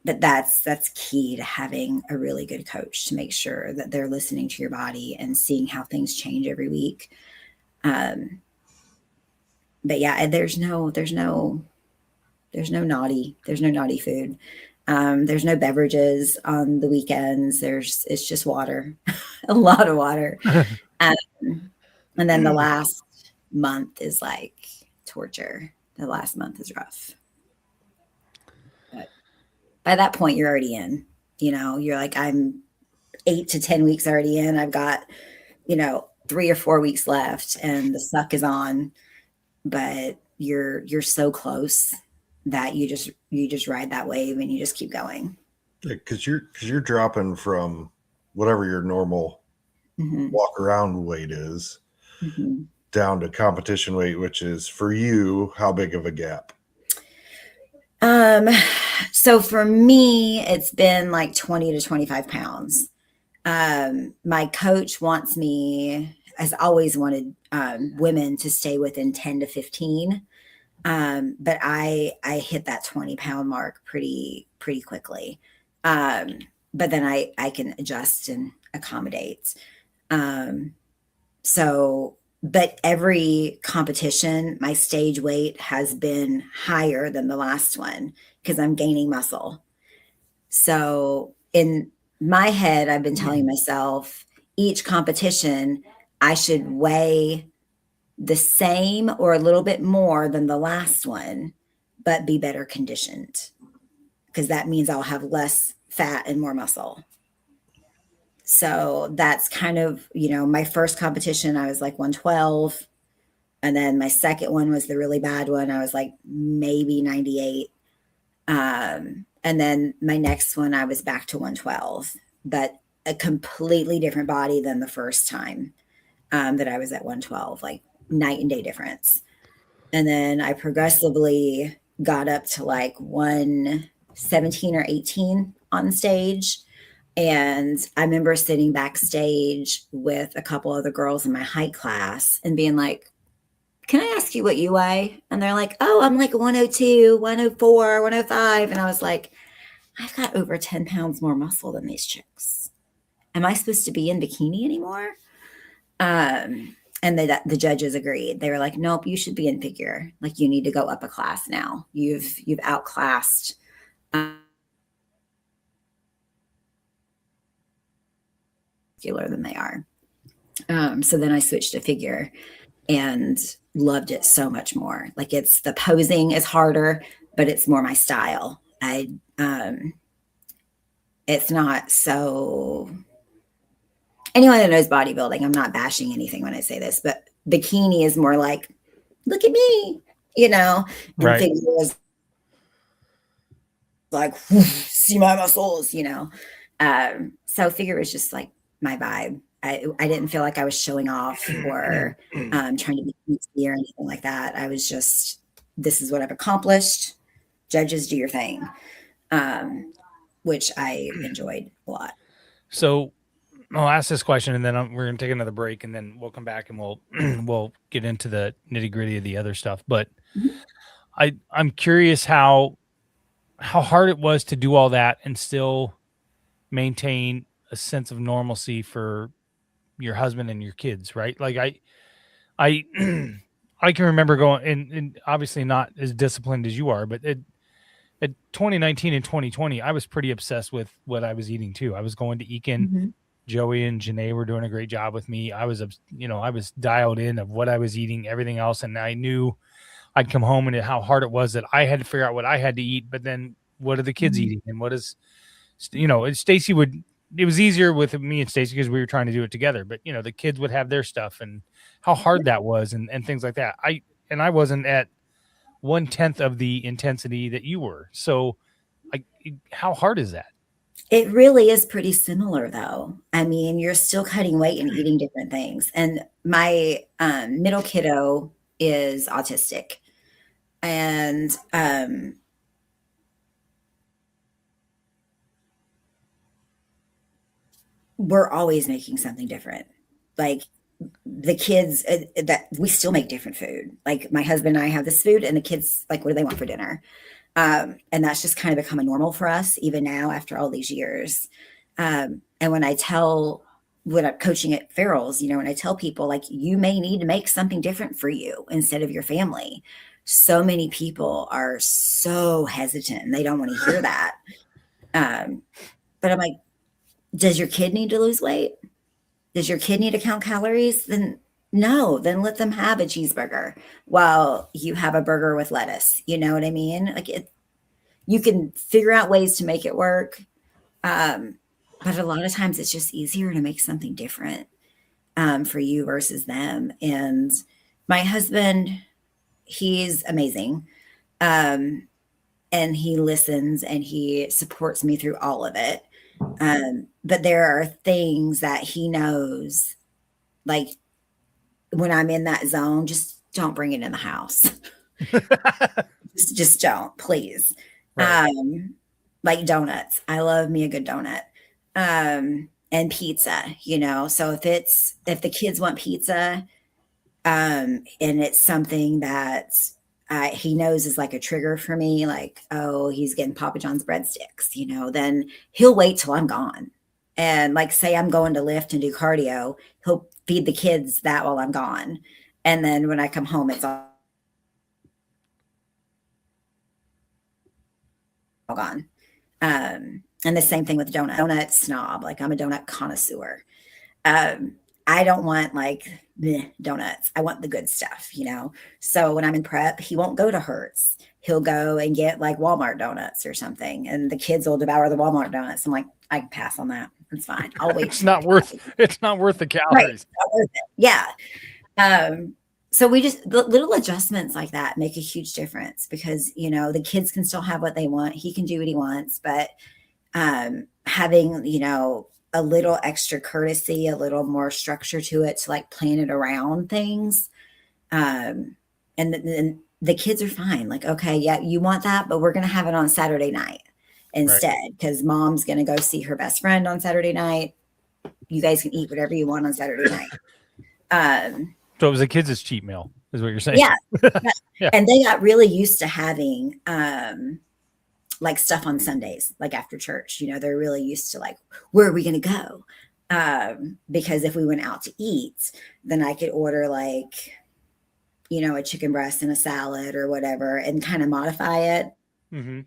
But that's key to having a really good coach, to make sure that they're listening to your body and seeing how things change every week. But yeah, there's no naughty food. There's no beverages on the weekends. It's just water, a lot of water. And then the last month is like torture. The last month is rough. But by that point, you're already in. You know, you're like, I'm 8 to 10 weeks already in. I've got, 3 or 4 weeks left, and the suck is on. But you're so close that you just ride that wave and you just keep going. Because you're dropping from whatever your normal walk around weight is down to competition weight, which is, for you, how big of a gap? So for me, it's been like 20 to 25 pounds. My coach has always wanted women to stay within 10 to 15. But I hit that 20-pound mark pretty quickly. But then I can adjust and accommodate. But every competition, my stage weight has been higher than the last one because I'm gaining muscle. So in my head, I've been telling myself each competition, I should weigh the same or a little bit more than the last one, but be better conditioned, because that means I'll have less fat and more muscle. So that's kind of, my first competition, I was like 112. And then my second one was the really bad one. I was like maybe 98. And then my next one, I was back to 112, but a completely different body than the first time that I was at 112, like night and day difference. And then I progressively got up to like 117 or 18 on stage. And I remember sitting backstage with a couple of the girls in my height class and being like, can I ask you what you weigh? And they're like, oh, I'm like 102, 104, 105. And I was like, I've got over 10 pounds more muscle than these chicks. Am I supposed to be in bikini anymore? And the judges agreed. They were like, nope, you should be in figure. Like, you need to go up a class now. You've outclassed than they are. So then I switched to figure and loved it so much more. Like, it's the posing is harder, but it's more my style. It's not so, anyone that knows bodybuilding, I'm not bashing anything when I say this, but bikini is more like, look at me, and Right. figure is like, see my muscles, so figure was just like my vibe. I didn't feel like I was showing off or trying to be cutesy or anything like that. I was just, this is what I've accomplished. Judges, do your thing, which I enjoyed a lot. So I'll ask this question, and then we're going to take another break, and then we'll come back and we'll get into the nitty gritty of the other stuff. But I'm curious how hard it was to do all that and still maintain a sense of normalcy for your husband and your kids, right? Like I I can remember going, and obviously not as disciplined as you are, but at 2019 and 2020, I was pretty obsessed with what I was eating too. I was going to Eakin. Mm-hmm. Joey and Janae were doing a great job with me. I was dialed in of what I was eating, everything else. And I knew I'd come home and how hard it was that I had to figure out what I had to eat, but then what are the kids eating? And what is, Stacy it was easier with me and Stacy because we were trying to do it together, but the kids would have their stuff and how hard that was and things like that. I wasn't at 1/10 of the intensity that you were. So how hard is that? It really is pretty similar, though. I mean, you're still cutting weight and eating different things. And my middle kiddo is autistic. And we're always making something different. Like, the kids, that we still make different food. Like, my husband and I have this food, and the kids, like, what do they want for dinner? And that's just kind of become a normal for us, even now after all these years. And when I'm coaching at Farrell's, when I tell people, like, you may need to make something different for you instead of your family. So many people are so hesitant and they don't want to hear that. But I'm like, does your kid need to lose weight? Does your kid need to count calories? Then no, then let them have a cheeseburger while you have a burger with lettuce. You know what I mean? Like, you can figure out ways to make it work. But a lot of times it's just easier to make something different for you versus them. And my husband, he's amazing. And he listens and he supports me through all of it. But there are things that he knows, like, when I'm in that zone, just don't bring it in the house. just don't, please. Right. Like donuts. I love me a good donut. And pizza, so if the kids want pizza, and it's something that he knows is like a trigger for me, like, oh, he's getting Papa John's breadsticks, then he'll wait till I'm gone. And like, say I'm going to lift and do cardio, he'll feed the kids that while I'm gone. And then when I come home, it's all gone. And the same thing with donut snob. Like, I'm a donut connoisseur. I don't want like donuts. I want the good stuff, So when I'm in prep, he won't go to Hertz. He'll go and get like Walmart donuts or something. And the kids will devour the Walmart donuts. I'm like, I can pass on that. It's fine. I'll wait. It's not worth the calories. Right. It's not worth it. Yeah. So the little adjustments like that make a huge difference because, the kids can still have what they want. He can do what he wants, but having, a little extra courtesy, a little more structure to it to like plan it around things, And then the kids are fine. Like, okay, yeah, you want that, but we're going to have it on Saturday night instead, because mom's going to go see her best friend on Saturday night. You guys can eat whatever you want on Saturday night. So it was the kids' cheat meal, is what you're saying. Yeah. Yeah. And they got really used to having like stuff on Sundays, like after church. You know, they're really used to like, where are we going to go? Because if we went out to eat, then I could order like, you know, a chicken breast and a salad or whatever and kind of modify it. Mm-hmm.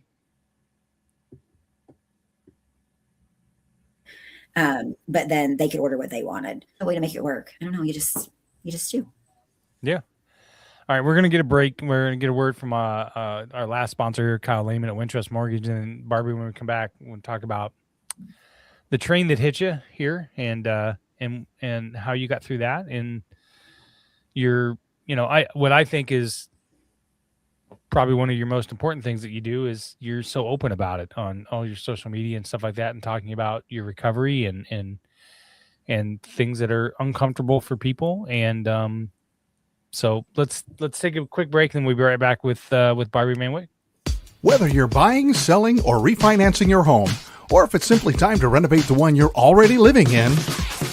But then they could order what they wanted. A way to make it work. I don't know. You just do. Yeah. All right, we're gonna get a break. We're gonna get a word from our last sponsor, Kyle Lehman at Wintrust Mortgage, and then Barbie. When we come back, we'll talk about the train that hit you here, and how you got through that, and your, you know, what I think is probably one of your most important things that you do is you're so open about it on all your social media and stuff like that, and talking about your recovery and things that are uncomfortable for people. And so let's take a quick break, and we'll be right back with Barbie Manwick. Whether you're buying, selling, or refinancing your home, or if it's simply time to renovate the one you're already living in,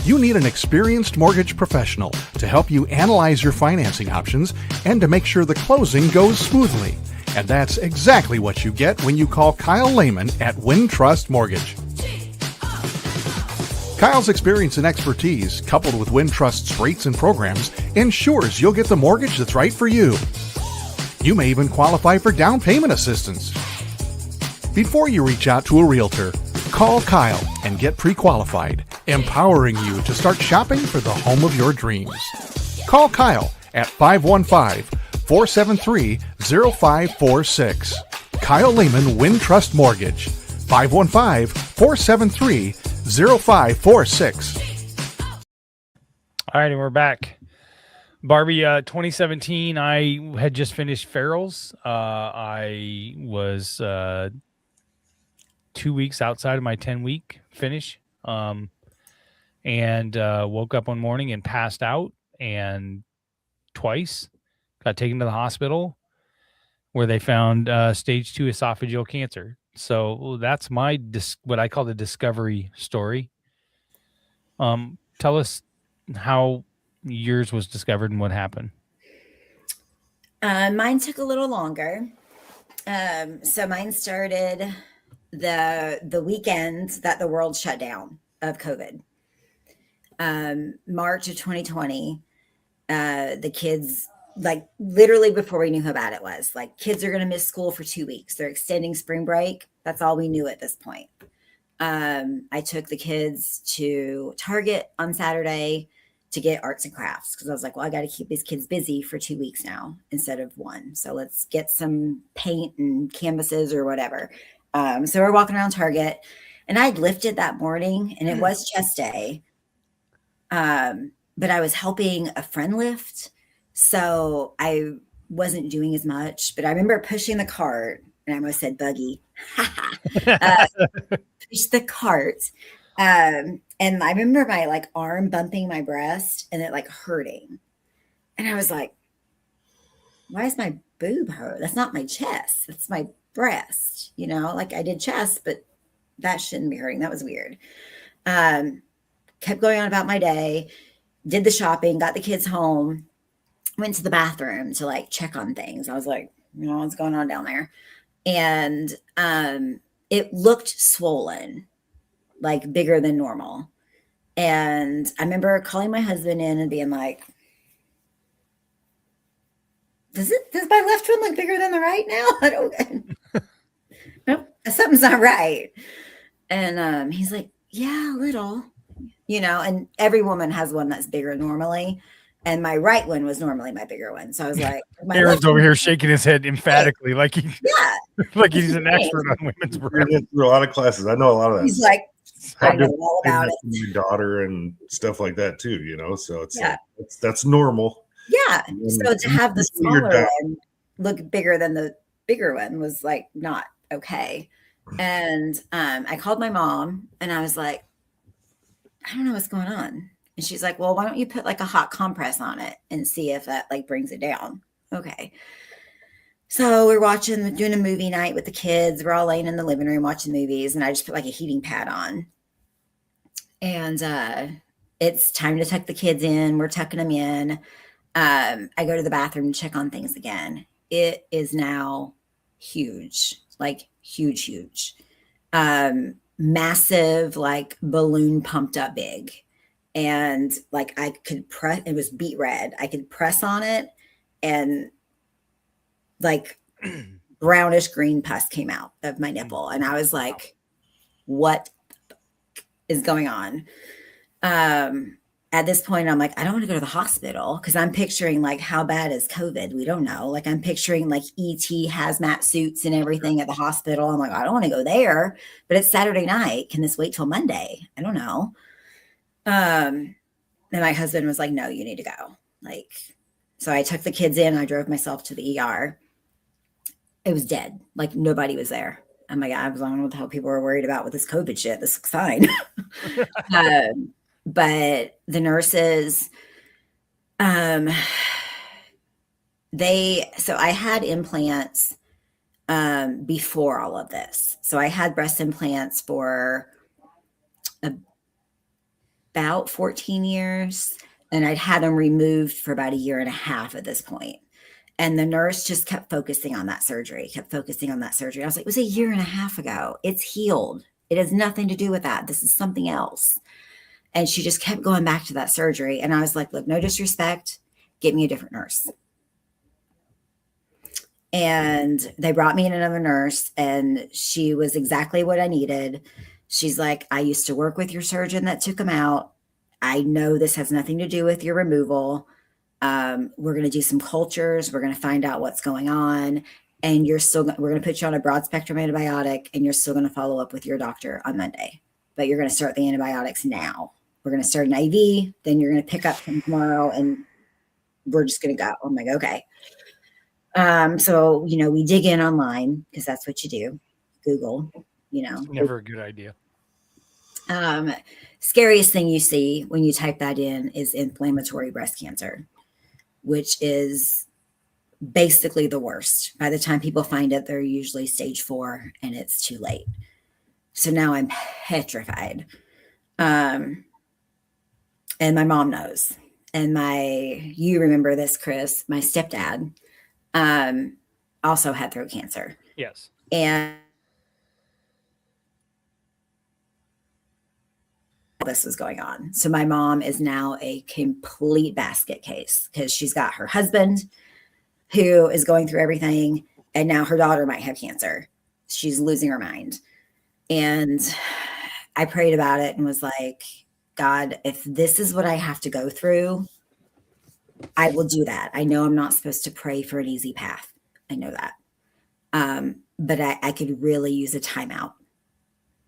you need an experienced mortgage professional to help you analyze your financing options and to make sure the closing goes smoothly. And that's exactly what you get when you call Kyle Lehman at Wintrust Mortgage. Kyle's experience and expertise, coupled with Wintrust's rates and programs, ensures you'll get the mortgage that's right for you. You may even qualify for down payment assistance. Before you reach out to a realtor, call Kyle and get pre-qualified, empowering you to start shopping for the home of your dreams. Call Kyle at 515-473-0546. Kyle Lehman, Wintrust Mortgage, 515-473-0546. All right, and we're back. Barbie, 2017, I had just finished Farrell's. I was 2 weeks outside of my 10-week finish, and woke up one morning and passed out, and twice got taken to the hospital where they found stage 2 esophageal cancer. So that's my what I call the discovery story. Tell us how yours was discovered and what happened. Mine took a little longer. So mine started the weekend that the world shut down of COVID. March of 2020, the kids, like literally before we knew how bad it was, like kids are going to miss school for 2 weeks. They're extending spring break. That's all we knew at this point. I took the kids to Target on Saturday to get arts and crafts because I was like, well, I got to keep these kids busy for 2 weeks now instead of one. So let's get some paint and canvases or whatever. So we're walking around Target, and I'd lifted that morning, and it was chest day. But I was helping a friend lift, so I wasn't doing as much. But I remember pushing the cart, and I almost said buggy. Push the cart. And I remember my like arm bumping my breast and it like hurting. And I was like, why is my boob hurt? That's not my chest. That's my breast. You know, like I did chest, but that shouldn't be hurting. That was weird. Kept going on about my day, did the shopping, got the kids home, went to the bathroom to like check on things. I was like, you know, what's going on down there? And it looked swollen, like bigger than normal. And I remember calling my husband in and being like, does my left one look bigger than the right now? I don't nope, something's not right. And he's like, yeah, a little, you know, and every woman has one that's bigger normally. And my right one was normally my bigger one. So I was like, Aaron's over here shaking his head emphatically, like like he's an expert on women's breasts. Through a lot of classes. I know a lot of that. He's like, I know all about it. Your daughter and stuff like that too, you know. So it's like, that's normal. Yeah. So to have the smaller one look bigger than the bigger one was like not okay. And I called my mom and I was like, I don't know what's going on. And she's like, well, why don't you put like a hot compress on it and see if that like brings it down? Okay. So we're doing a movie night with the kids. We're all laying in the living room watching movies, and I just put like a heating pad on. And it's time to tuck the kids in. We're tucking them in. I go to the bathroom to check on things again. It is now huge, like huge, huge. Massive, like balloon pumped up big. And like I could press, it was beet red. I could press on it and like brownish green pus came out of my nipple. And I was like, what is going on? At this point, I'm like, I don't want to go to the hospital because I'm picturing like, how bad is COVID? We don't know. Like I'm picturing like ET hazmat suits and everything at the hospital. I'm like, I don't want to go there, but it's Saturday night. Can this wait till Monday? I don't know. And my husband was like, no, you need to go. Like, so I took the kids in, I drove myself to the ER. It was dead. Like nobody was there. I'm like, I was on what the hell people were worried about with this COVID shit. This looks fine. But the nurses, so I had implants before all of this. So I had breast implants for about 14 years, and I'd had them removed for about a year and a half at this point. And the nurse just kept focusing on that surgery, I was like, it was a year and a half ago. It's healed. It has nothing to do with that. This is something else. And she just kept going back to that surgery. And I was like, look, no disrespect, get me a different nurse. And they brought me in another nurse, and she was exactly what I needed. She's like, I used to work with your surgeon that took him out. I know this has nothing to do with your removal. We're going to do some cultures. We're going to find out what's going on. And we're going to put you on a broad spectrum antibiotic, and you're still going to follow up with your doctor on Monday. But you're going to start the antibiotics now. We're going to start an IV, then you're going to pick up from tomorrow, and we're just going to go. I'm like, okay. So, we dig in online because that's what you do. Google, It's never a good idea. Scariest thing you see when you type that in is inflammatory breast cancer, which is basically the worst. By the time people find it, they're usually stage 4 and it's too late. So now I'm petrified. And my mom knows. And you remember this, Chris, my stepdad, also had throat cancer. Yes. And this was going on. So my mom is now a complete basket case because she's got her husband who is going through everything. And now her daughter might have cancer. She's losing her mind. And I prayed about it and was like, God, if this is what I have to go through, I will do that. I know I'm not supposed to pray for an easy path. I know that. But I could really use a timeout.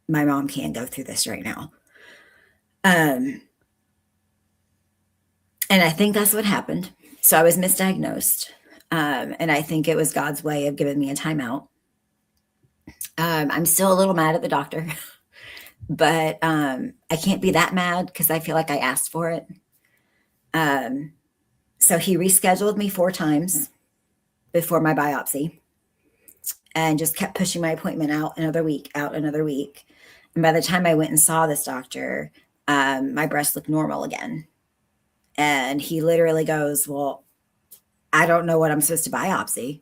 My mom can't go through this right now. And I think that's what happened. So I was misdiagnosed. And I think it was God's way of giving me a timeout. I'm still a little mad at the doctor, but I can't be that mad because I feel like I asked for it. So he rescheduled me 4 times before my biopsy and just kept pushing my appointment out another week. And by the time I went and saw this doctor, my breast looked normal again. And he literally goes, well, I don't know what I'm supposed to biopsy.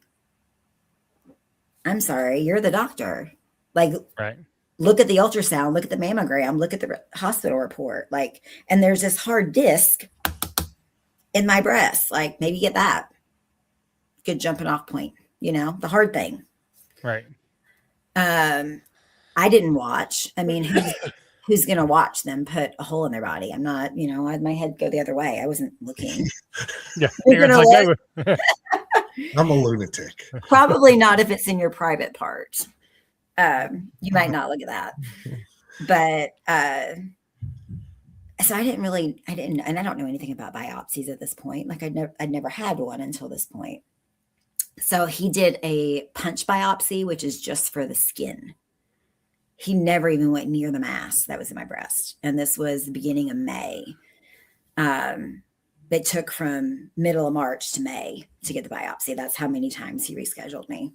I'm sorry, you're the doctor. Like, right. Look at the ultrasound, look at the mammogram, look at the hospital report. Like, and there's this hard disc in my breast. Like, maybe get that. Good jumping off point, the hard thing. Right. I didn't watch. I mean, who's going to watch them put a hole in their body? I'm not, I had my head go the other way. I wasn't looking. Yeah. I'm a lunatic. Probably not if it's in your private part. You might not look at that. But so I didn't, and I don't know anything about biopsies at this point. Like I'd never had one until this point. So he did a punch biopsy, which is just for the skin. He never even went near the mass that was in my breast. And this was the beginning of May. it took from middle of March to May to get the biopsy. That's how many times he rescheduled me.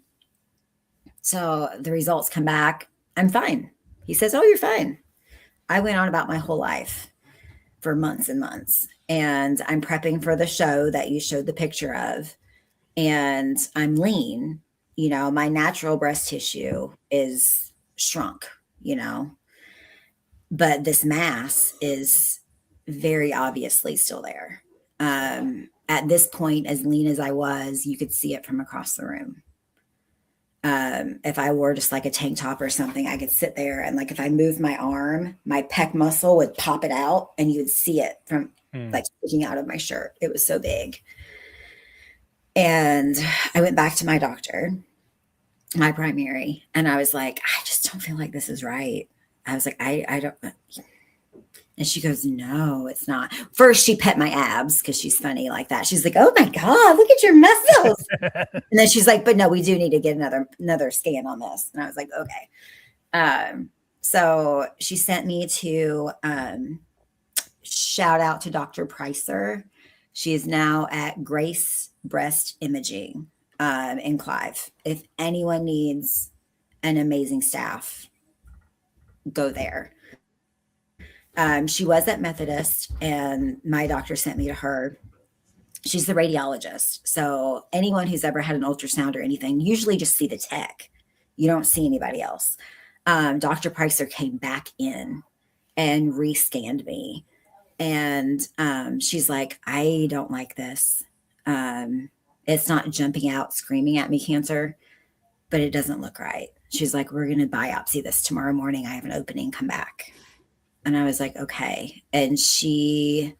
So the results come back. I'm fine. He says, oh, you're fine. I went on about my whole life for months and months. And I'm prepping for the show that you showed the picture of. And I'm lean. You know, my natural breast tissue is shrunk, you know, but this mass is very obviously still there. At this point, as lean as I was, you could see it from across the room. If I wore just like a tank top or something, I could sit there and like if I moved my arm, my pec muscle would pop it out and you would see it from like sticking out of my shirt. It was so big. And I went back to my doctor, my primary, and I was like, I just don't feel like this is right. I was like, I don't. And she goes, no, it's not. First, she pet my abs because she's funny like that. She's like, oh my God, look at your muscles. And then she's like, but no, we do need to get another scan on this. And I was like, okay. So she sent me to shout out to Dr. Pricer. She is now at Grace Breast Imaging in Clive. If anyone needs an amazing staff, go there. She was at Methodist and my doctor sent me to her. She's the radiologist. So anyone who's ever had an ultrasound or anything, usually just see the tech. You don't see anybody else. Dr. Pricer came back in and rescanned me. And she's like, I don't like this. It's not jumping out, screaming at me cancer, but it doesn't look right. She's like, we're going to biopsy this tomorrow morning. I have an opening, come back. And I was like, okay. And she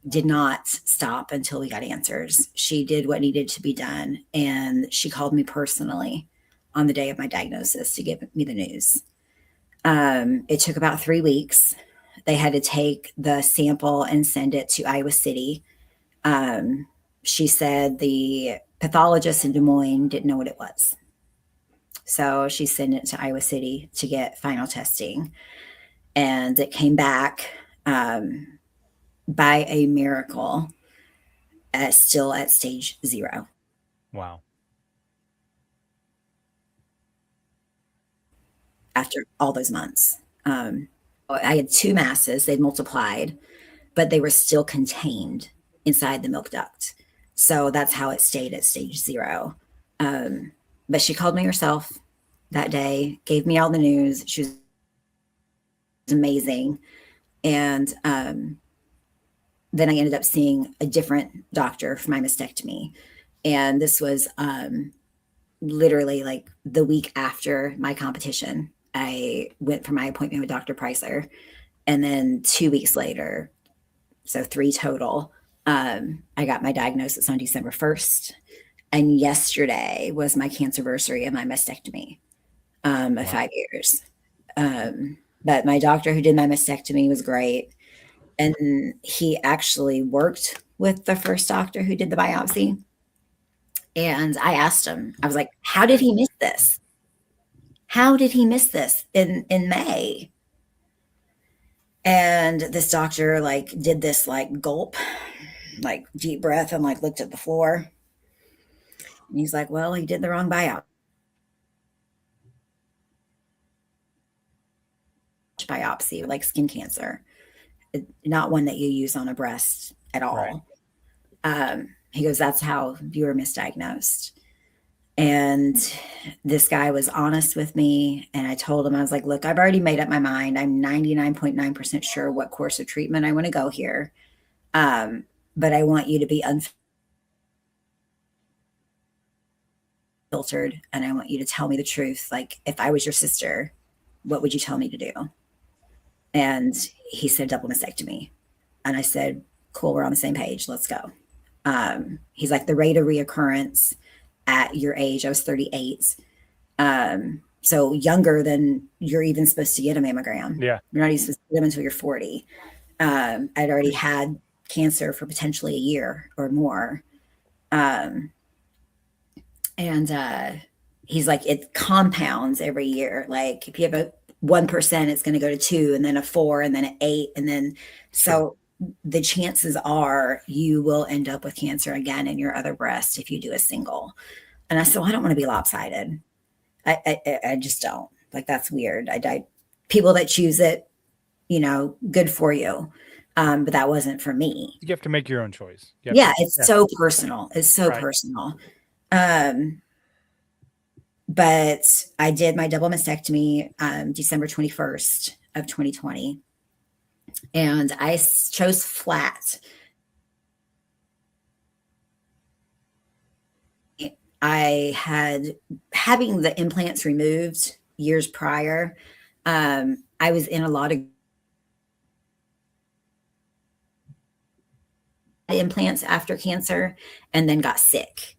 did not stop until we got answers. She did what needed to be done. And she called me personally on the day of my diagnosis to give me the news. It took about 3 weeks. They had to take the sample and send it to Iowa City. She said the pathologist in Des Moines didn't know what it was. So she sent it to Iowa City to get final testing. And it came back by a miracle, still at stage 0. Wow. After all those months. I had 2 masses, they'd multiplied, but they were still contained inside the milk duct. So that's how it stayed at stage 0. But she called me herself that day, gave me all the news. She was amazing. And then I ended up seeing a different doctor for my mastectomy. And this was literally like the week after my competition. I went for my appointment with Dr. Pricer. And then 2 weeks later, so 3 total, I got my diagnosis on December 1st. And yesterday was my cancerversary of my mastectomy of 5 years. But my doctor who did my mastectomy was great. And he actually worked with the first doctor who did the biopsy. And I asked him, I was like, how did he miss this? How did he miss this in May? And this doctor like did this like gulp, like deep breath and like looked at the floor. And he's like, well, he did the wrong biopsy, like skin cancer, not one that you use on a breast at all. Right. He goes, that's how you were misdiagnosed. And this guy was honest with me. And I told him, I was like, look, I've already made up my mind. I'm 99.9% sure what course of treatment I want to go here. But I want you to be unfiltered. And I want you to tell me the truth. Like, if I was your sister, what would you tell me to do? And he said, double mastectomy. And I said, cool, we're on the same page. Let's go. He's like, the rate of reoccurrence at your age, I was 38. So younger than you're even supposed to get a mammogram. Yeah. You're not even supposed to get them until you're 40. I'd already had cancer for potentially a year or more. And he's like, it compounds every year. Like if you have a 1%, it's going to go to 2 and then a 4 and then an 8. And then, so the chances are you will end up with cancer again in your other breast if you do a single. And I said, well, I don't want to be lopsided. I just don't. Like, that's weird. People that choose it, good for you. But that wasn't for me. You have to make your own choice. It's so personal. It's so Right. personal. But I did my double mastectomy December 21st of 2020. And I chose flat. I had having the implants removed years prior. I was in a lot of implants after cancer and then got sick.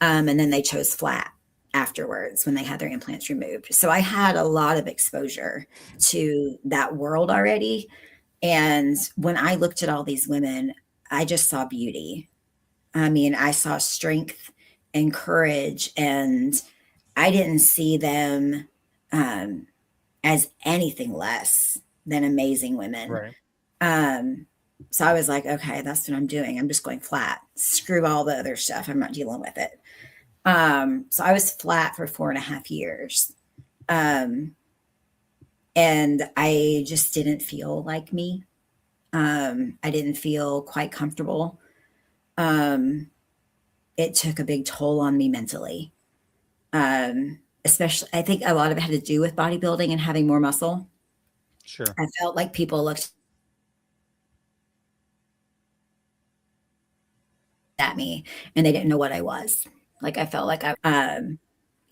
And then they chose flat afterwards when they had their implants removed. So I had a lot of exposure to that world already. And when I looked at all these women, I just saw beauty. I mean, I saw strength and courage, and I didn't see them as anything less than amazing women. Right. So I was like, okay, that's what I'm doing. I'm just going flat. Screw all the other stuff. I'm not dealing with it. So I was flat for 4.5 years. And I just didn't feel like me. I didn't feel quite comfortable. It took a big toll on me mentally. Especially, I think a lot of it had to do with bodybuilding and having more muscle. Sure. I felt like people looked at me and they didn't know what I was. Like, I felt like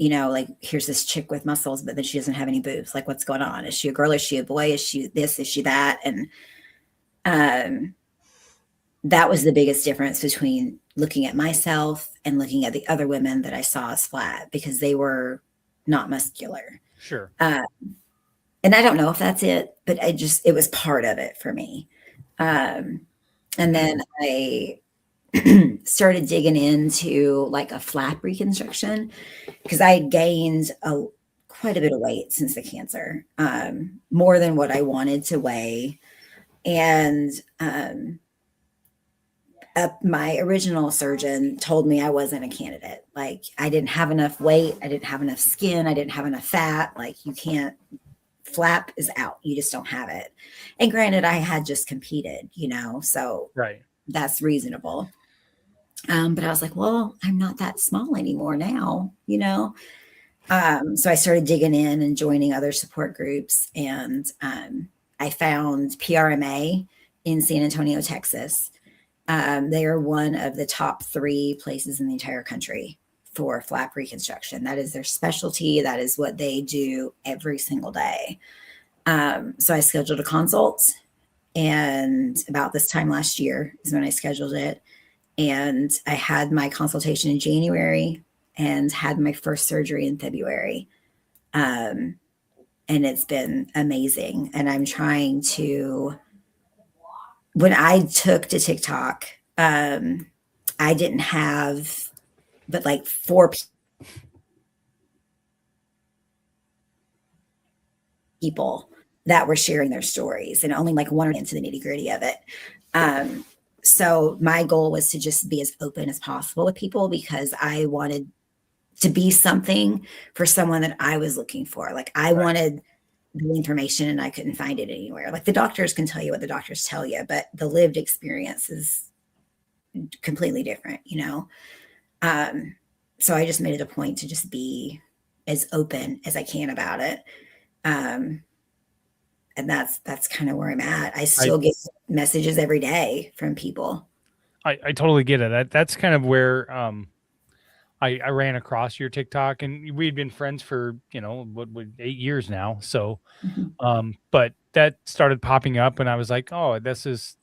like, here's this chick with muscles, but then she doesn't have any boobs. Like, what's going on? Is she a girl? Is she a boy? Is she this? Is she that? And that was the biggest difference between looking at myself and looking at the other women that I saw as flat, because they were not muscular. Sure. And I don't know if that's it, but it was part of it for me. And then I started digging into like a flap reconstruction, because I had gained quite a bit of weight since the cancer, more than what I wanted to weigh. And my original surgeon told me I wasn't a candidate. Like, I didn't have enough weight. I didn't have enough skin. I didn't have enough fat. Like, you can't, flap is out. You just don't have it. And granted, I had just competed, so Right. that's reasonable. But I was like, well, I'm not that small anymore now, So I started digging in and joining other support groups. And I found PRMA in San Antonio, Texas. They are one of the top 3 places in the entire country for flap reconstruction. That is their specialty. That is what they do every single day. So I scheduled a consult, and about this time last year is when I scheduled it. And I had my consultation in January and had my first surgery in February. And it's been amazing. And I'm trying to, when I took to TikTok, I didn't have but like 4 people that were sharing their stories, and only like 1 or into the nitty gritty of it. So my goal was to just be as open as possible with people, because I wanted to be something for someone that I was looking for. Like, I wanted the information and I couldn't find it anywhere. Like, the doctors can tell you what the doctors tell you, but the lived experience is completely different, So I just made it a point to just be as open as I can about it. And that's kind of where I'm at. I still get messages every day from people. I totally get it. That's kind of where I ran across your TikTok, and we'd been friends for 8 years now. So, but that started popping up, and I was like, oh, it's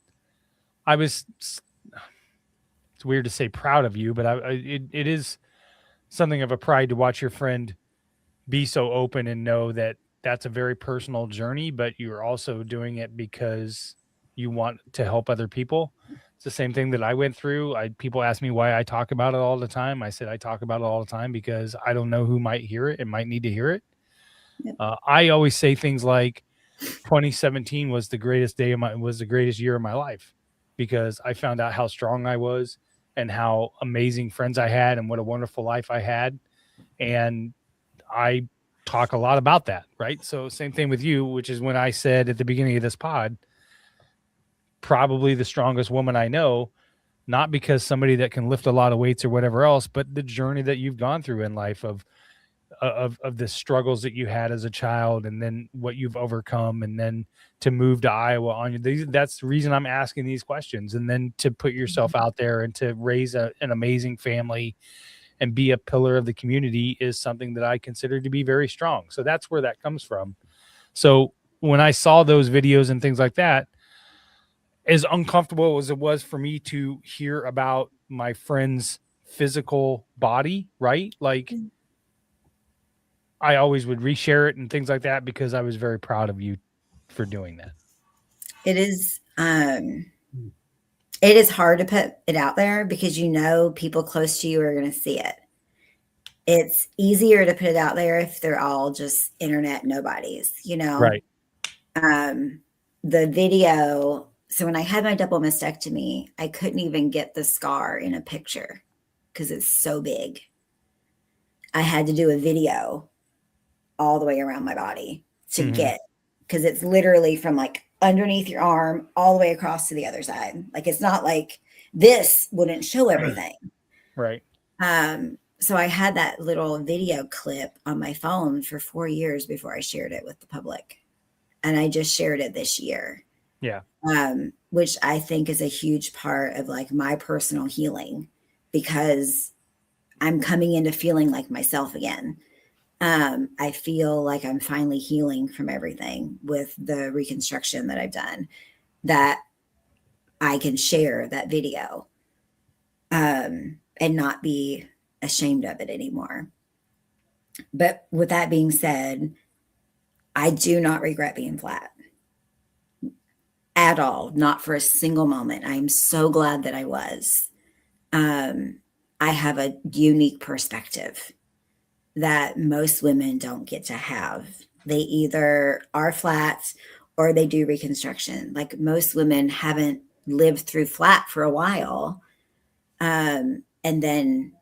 weird to say proud of you, but it is something of a pride to watch your friend be so open and know that that's a very personal journey, but you're also doing it because you want to help other people. It's the same thing that I went through. People ask me why I talk about it all the time. I said I talk about it all the time because I don't know who might hear it and might need to hear it. Yep. I always say things like 2017 was the greatest year of my life. because I found out how strong I was and how amazing friends I had and what a wonderful life I had. And I talk a lot about that, right? So same thing with you, which is when I said at the beginning of this pod, probably the strongest woman I know, not because somebody that can lift a lot of weights or whatever else, but the journey that you've gone through in life of the struggles that you had as a child, and then what you've overcome, and then to move to Iowa on you. That's the reason I'm asking these questions, and then to put yourself out there and to raise an amazing family and be a pillar of the community is something that I consider to be very strong. So that's where that comes from. So when I saw those videos and things like that, as uncomfortable as it was for me to hear about my friend's physical body, right? Like, I always would reshare it and things like that because I was very proud of you for doing that. It is hard to put it out there because people close to you are going to see it. It's easier to put it out there if they're all just internet nobodies, Right. The video. So when I had my double mastectomy, I couldn't even get the scar in a picture because it's so big. I had to do a video all the way around my body to get, because it's literally from like underneath your arm all the way across to the other side. Like, it's not like this wouldn't show everything. Right. So I had that little video clip on my phone for 4 years before I shared it with the public. And I just shared it this year. Yeah. Which I think is a huge part of like my personal healing, because I'm coming into feeling like myself again. I feel like I'm finally healing from everything with the reconstruction that I've done, that I can share that video and not be ashamed of it anymore. But with that being said, I do not regret being flat at all, not for a single moment. I'm so glad that I was. I have a unique perspective that most women don't get to have. They either are flat or they do reconstruction. Like, most women haven't lived through flat for a while, and then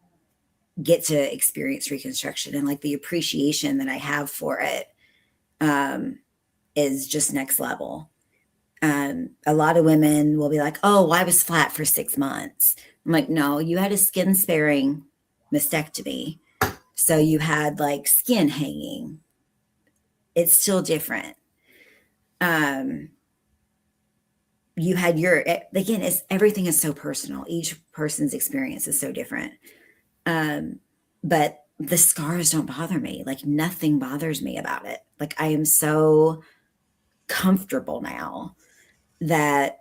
get to experience reconstruction. And like, the appreciation that I have for it is just next level. A lot of women will be like, oh, I was flat for 6 months. I'm like, no, you had a skin sparing mastectomy. So you had like skin hanging. It's still different. You had again, everything is so personal. Each person's experience is so different. But the scars don't bother me. Like, nothing bothers me about it. Like, I am so comfortable now that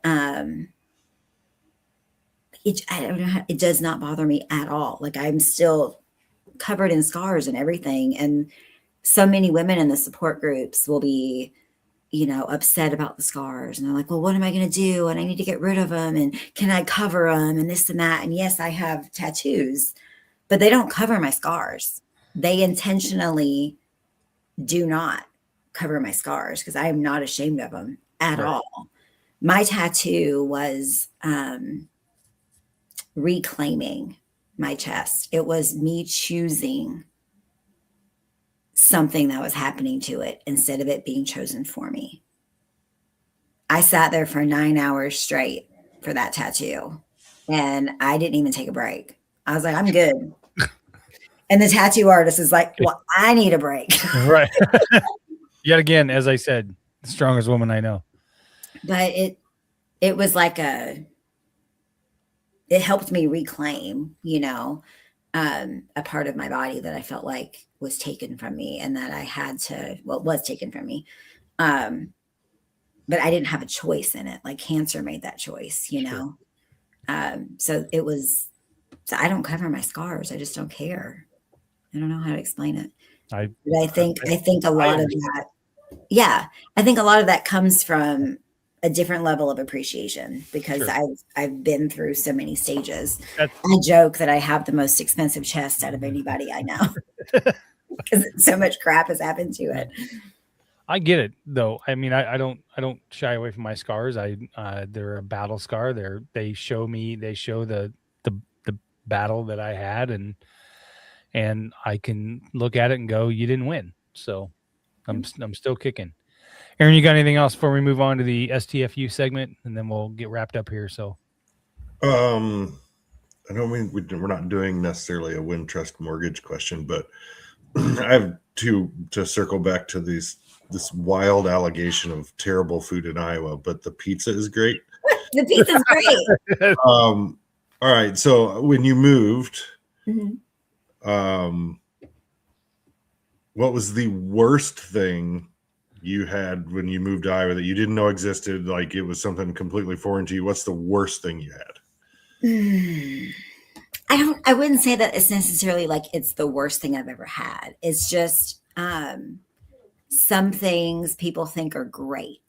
it does not bother me at all. Like, I'm still covered in scars and everything. And so many women in the support groups will be, upset about the scars. And they're like, well, what am I going to do? And I need to get rid of them. And can I cover them? And this and that. And yes, I have tattoos, but they don't cover my scars. They intentionally do not cover my scars because I am not ashamed of them at all. My tattoo was reclaiming my chest. It was me choosing something that was happening to it instead of it being chosen for me. I sat there for 9 hours straight for that tattoo, and I didn't even take a break. I was like, I'm good. And the tattoo artist is like, well, I need a break. Right. Yet again, as I said, the strongest woman I know. But it was like it helped me reclaim, a part of my body that I felt like was taken from me, and that I had to, was taken from me. But I didn't have a choice in it. Like, cancer made that choice, Sure. So I don't cover my scars. I just don't care. I don't know how to explain it. I think a lot of that. Yeah. I think a lot of that comes from a different level of appreciation because I've been through so many stages. I joke that I have the most expensive chest out of anybody I know because so much crap has happened to it. I get it though. I mean, I don't shy away from my scars. They're a battle scar. They show the battle that I had, and I can look at it and go, you didn't win. So I'm still kicking. Aaron, you got anything else before we move on to the STFU segment, and then we'll get wrapped up here. So, I don't mean we're not doing necessarily a Wintrust mortgage question, but I have to circle back to this wild allegation of terrible food in Iowa, but the pizza is great. The pizza's great. All right. So when you moved, Mhm. what was the worst thing you had when you moved to Iowa that you didn't know existed? Like it was something completely foreign to you. What's the worst thing you had? I wouldn't say that it's necessarily like it's the worst thing I've ever had. It's just some things people think are great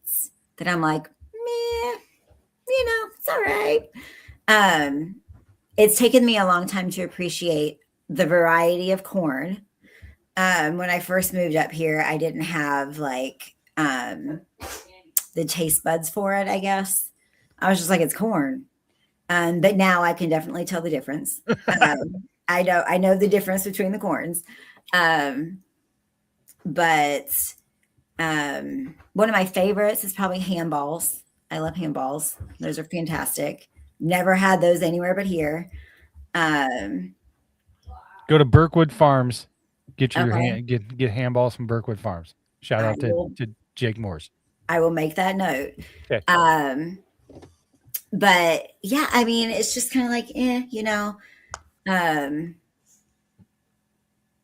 that I'm like, meh, it's all right. It's taken me a long time to appreciate the variety of corn. When I first moved up here, I didn't have like the taste buds for it, I guess. I was just like, it's corn. But now I can definitely tell the difference. I know the difference between the corns. But one of my favorites is probably handballs. I love handballs. Those are fantastic. Never had those anywhere but here. go to Burkwood Farms, get your Okay. get handballs from Burkwood Farms. Shout out to Jake Morse. I will make that note. Okay. But yeah, I mean, it's just kind of like,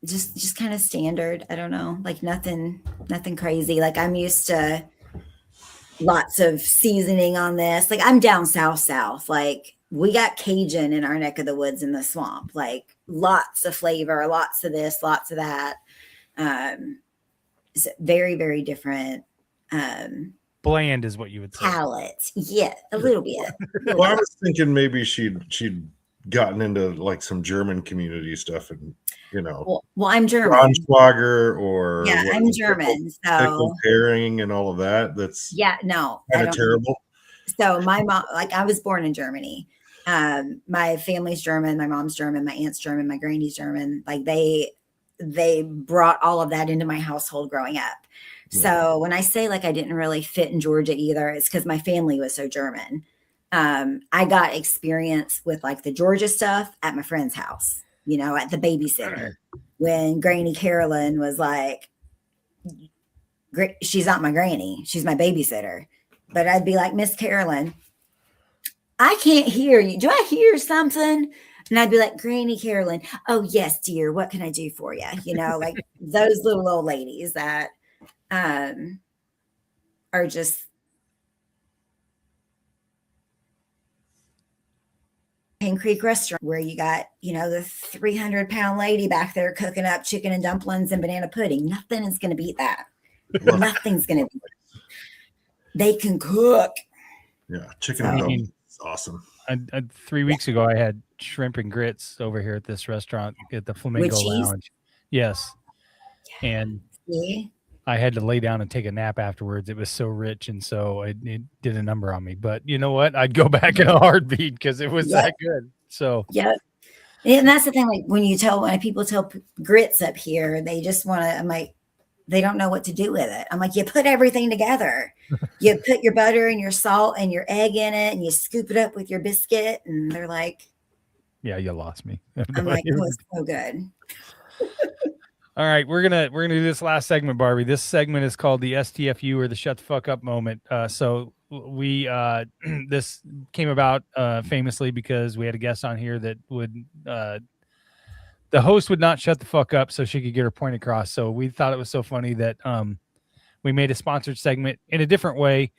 just kind of standard. I don't know, like nothing crazy. Like I'm used to lots of seasoning on this. Like I'm down south. Like we got Cajun in our neck of the woods in the swamp. Like lots of flavor, lots of this, lots of that. It's very, very different. Bland is what you would say. Palate, yeah, a little bit. Well, I was thinking maybe she'd gotten into like some German community stuff, and Well, I'm German. Braunschweiger or Yeah, I'm German. pickle So pairing and all of that. That's yeah, no, I kind of don't. terrible. So my mom, like I was born in Germany. My family's German, my mom's German, my aunt's German, my granny's German. Like they brought all of that into my household growing up. So when I say like I didn't really fit in Georgia either, it's because my family was so German. I got experience with like the Georgia stuff at my friend's house, at the babysitter when Granny Carolyn was like, she's not my granny, she's my babysitter. But I'd be like, Miss Carolyn, I can't hear you. Do I hear something? And I'd be like, Granny Carolyn, oh yes, dear, what can I do for you? Like those little old ladies that are just Cane Creek restaurant where you got, the 300-pound lady back there cooking up chicken and dumplings and banana pudding. Nothing is going to beat that. Nothing's going to beat it. They can cook. Yeah, chicken and dumplings is awesome. 3 weeks ago, I had shrimp and grits over here at this restaurant at the Flamingo Lounge. Yes. And I had to lay down and take a nap afterwards. It was so rich, and so it did a number on me. But you know what? I'd go back in a heartbeat because it was that good. So yeah, and that's the thing. Like when people tell grits up here, they just want to. I'm like, they don't know what to do with it. I'm like, you put everything together. You put your butter and your salt and your egg in it, and you scoop it up with your biscuit. And they're like, "Yeah, you lost me." I'm like, "Oh, it's so good." All right, we're gonna do this last segment, Barbie. This segment is called the STFU, or the shut the fuck up moment. So we this came about famously because we had a guest on here that would the host would not shut the fuck up so she could get her point across. So we thought it was so funny that we made a sponsored segment in a different way.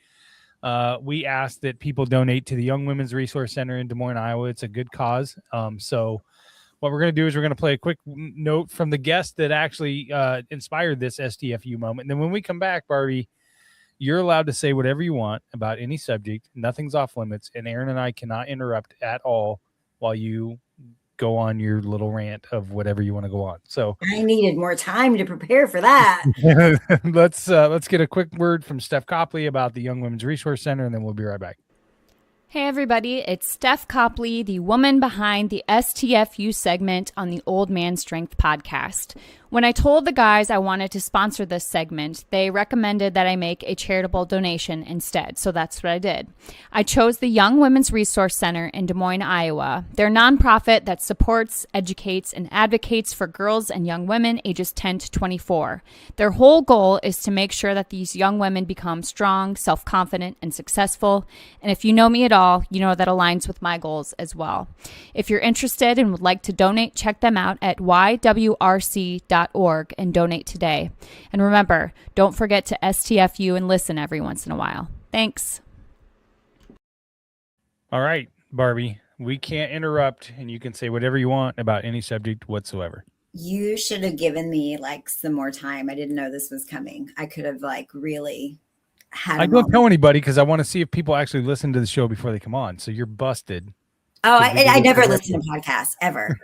We asked that people donate to the Young Women's Resource Center in Des Moines, Iowa. It's a good cause. So what we're going to do is we're going to play a quick note from the guest that actually inspired this STFU moment. And then when we come back, Barbie, you're allowed to say whatever you want about any subject. Nothing's off limits. And Aaron and I cannot interrupt at all while you go on your little rant of whatever you want to go on. So I needed more time to prepare for that. let's get a quick word from Steph Copley about the Young Women's Resource Center, and then we'll be right back. Hey everybody, it's Steph Copley, the woman behind the STFU segment on the Old Man Strength podcast. When I told the guys I wanted to sponsor this segment, they recommended that I make a charitable donation instead, so that's what I did. I chose the Young Women's Resource Center in Des Moines, Iowa. They're a nonprofit that supports, educates, and advocates for girls and young women ages 10 to 24. Their whole goal is to make sure that these young women become strong, self-confident, and successful. And if you know me at all, you know that aligns with my goals as well. If you're interested and would like to donate, check them out at ywrc.org and donate today. And remember, don't forget to STFU and listen every once in a while. Thanks. All right, Barbie, we can't interrupt, and you can say whatever you want about any subject whatsoever. You should have given me like some more time. I didn't know this was coming. I could have like really had I don't tell anybody because I want to see if people actually listen to the show before they come on. So you're busted. Oh, I never listen to podcasts ever.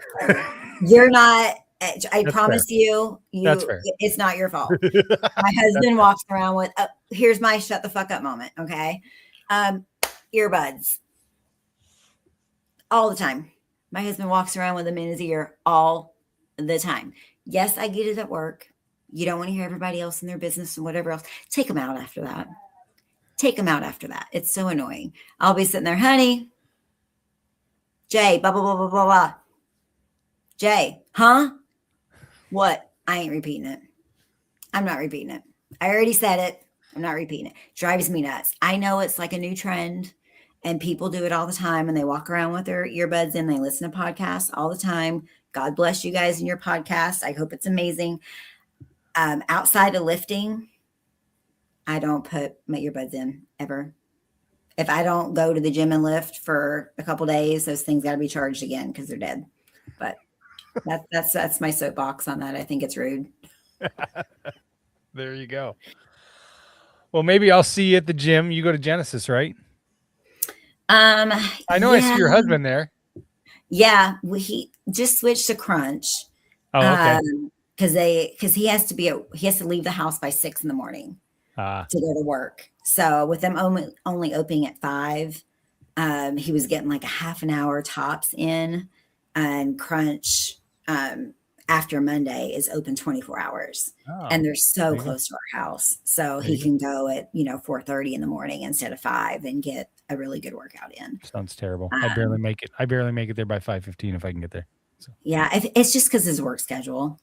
You're not. I promise you, That's fair. It's not your fault. My husband walks around with, here's my shut the fuck up moment. Okay. Earbuds all the time. My husband walks around with them in his ear all the time. Yes, I get it at work. You don't want to hear everybody else in their business and whatever else. Take them out after that. It's so annoying. I'll be sitting there, honey, Jay, blah, blah, blah, blah, blah, blah. Jay, huh? What? I ain't repeating it. I'm not repeating it. I already said it. I'm not repeating it. Drives me nuts. I know it's like a new trend and people do it all the time and they walk around with their earbuds and they listen to podcasts all the time. God bless you guys in your podcast. I hope it's amazing. Outside of lifting, I don't put my earbuds in ever. If I don't go to the gym and lift for a couple days, those things got to be charged again because they're dead. But that's my soapbox on that. I think it's rude. There you go. Well, maybe I'll see you at the gym. You go to Genesis, right? I know I see your husband there. Yeah, he just switched to Crunch. Oh, okay. Because he has to leave the house by 6 a.m. to go to work. So with them only opening at 5, he was getting like a half an hour tops in, and Crunch after Monday is open 24 hours. And they're so close to our house. So he can go at 4:30 in the morning instead of 5 and get a really good workout in. Sounds terrible. I barely make it. I barely make it there by 5:15 if I can get there. So. Yeah, it's just because his work schedule.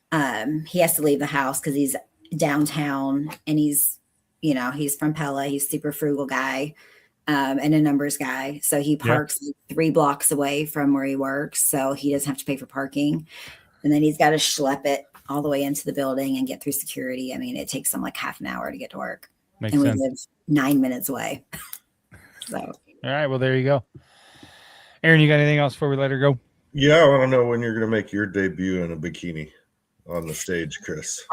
He has to leave the house because he's downtown and he's from Pella. He's a super frugal guy and a numbers guy. So he parks 3 blocks away from where he works. So he doesn't have to pay for parking. And then he's got to schlep it all the way into the building and get through security. I mean, it takes him like half an hour to get to work. Makes and sense. We live 9 minutes away. So. All right. Well, there you go. Aaron, you got anything else before we let her go? Yeah, I want to know when you're going to make your debut in a bikini on the stage, Chris.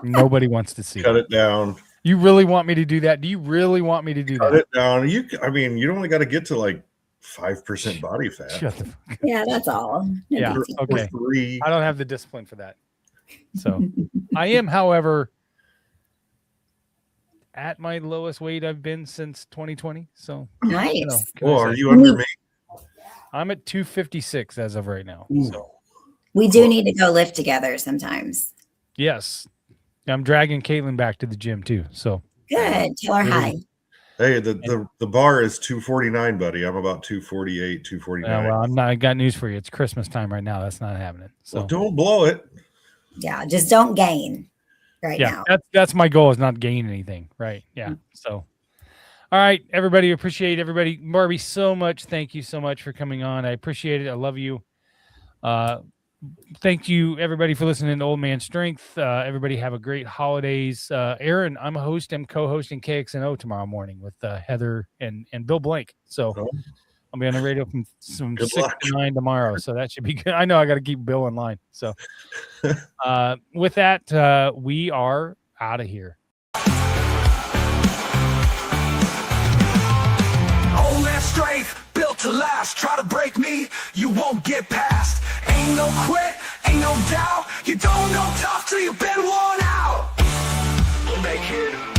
Nobody wants to see Cut it down. You really want me to do that? Do you really want me to do Cut that? it down. You only got to get to like 5% body fat. Shut the fuck up. Yeah, that's all. Yeah. Okay. I don't have the discipline for that. So I am, however, at my lowest weight I've been since 2020. So nice. Are you under me? I'm at 256 as of right now. So we do need to go lift together sometimes. Yes. I'm dragging Caitlin back to the gym too. So good. Tell her hi. Hey, the bar is 249, buddy. I'm about 248, 249. Well, I got news for you. It's Christmas time right now. That's not happening. So don't blow it. Yeah, just don't gain now. That's my goal, is not gain anything. Right. Yeah. Mm-hmm. So all right, everybody. Appreciate everybody. Barbie, so much. Thank you so much for coming on. I appreciate it. I love you. Thank you, everybody, for listening to Old Man Strength. Everybody have a great holidays. Aaron, I'm co-hosting KXNO tomorrow morning with Heather and Bill Blank. So I'll be on the radio from 6 to 9 tomorrow. So that should be good. I know I got to keep Bill in line. So with that, we are out of here. Old man strength, built to last. Try to break me, you won't get past. Ain't no quit, ain't no doubt. You don't know tough till you've been worn out. We'll make it.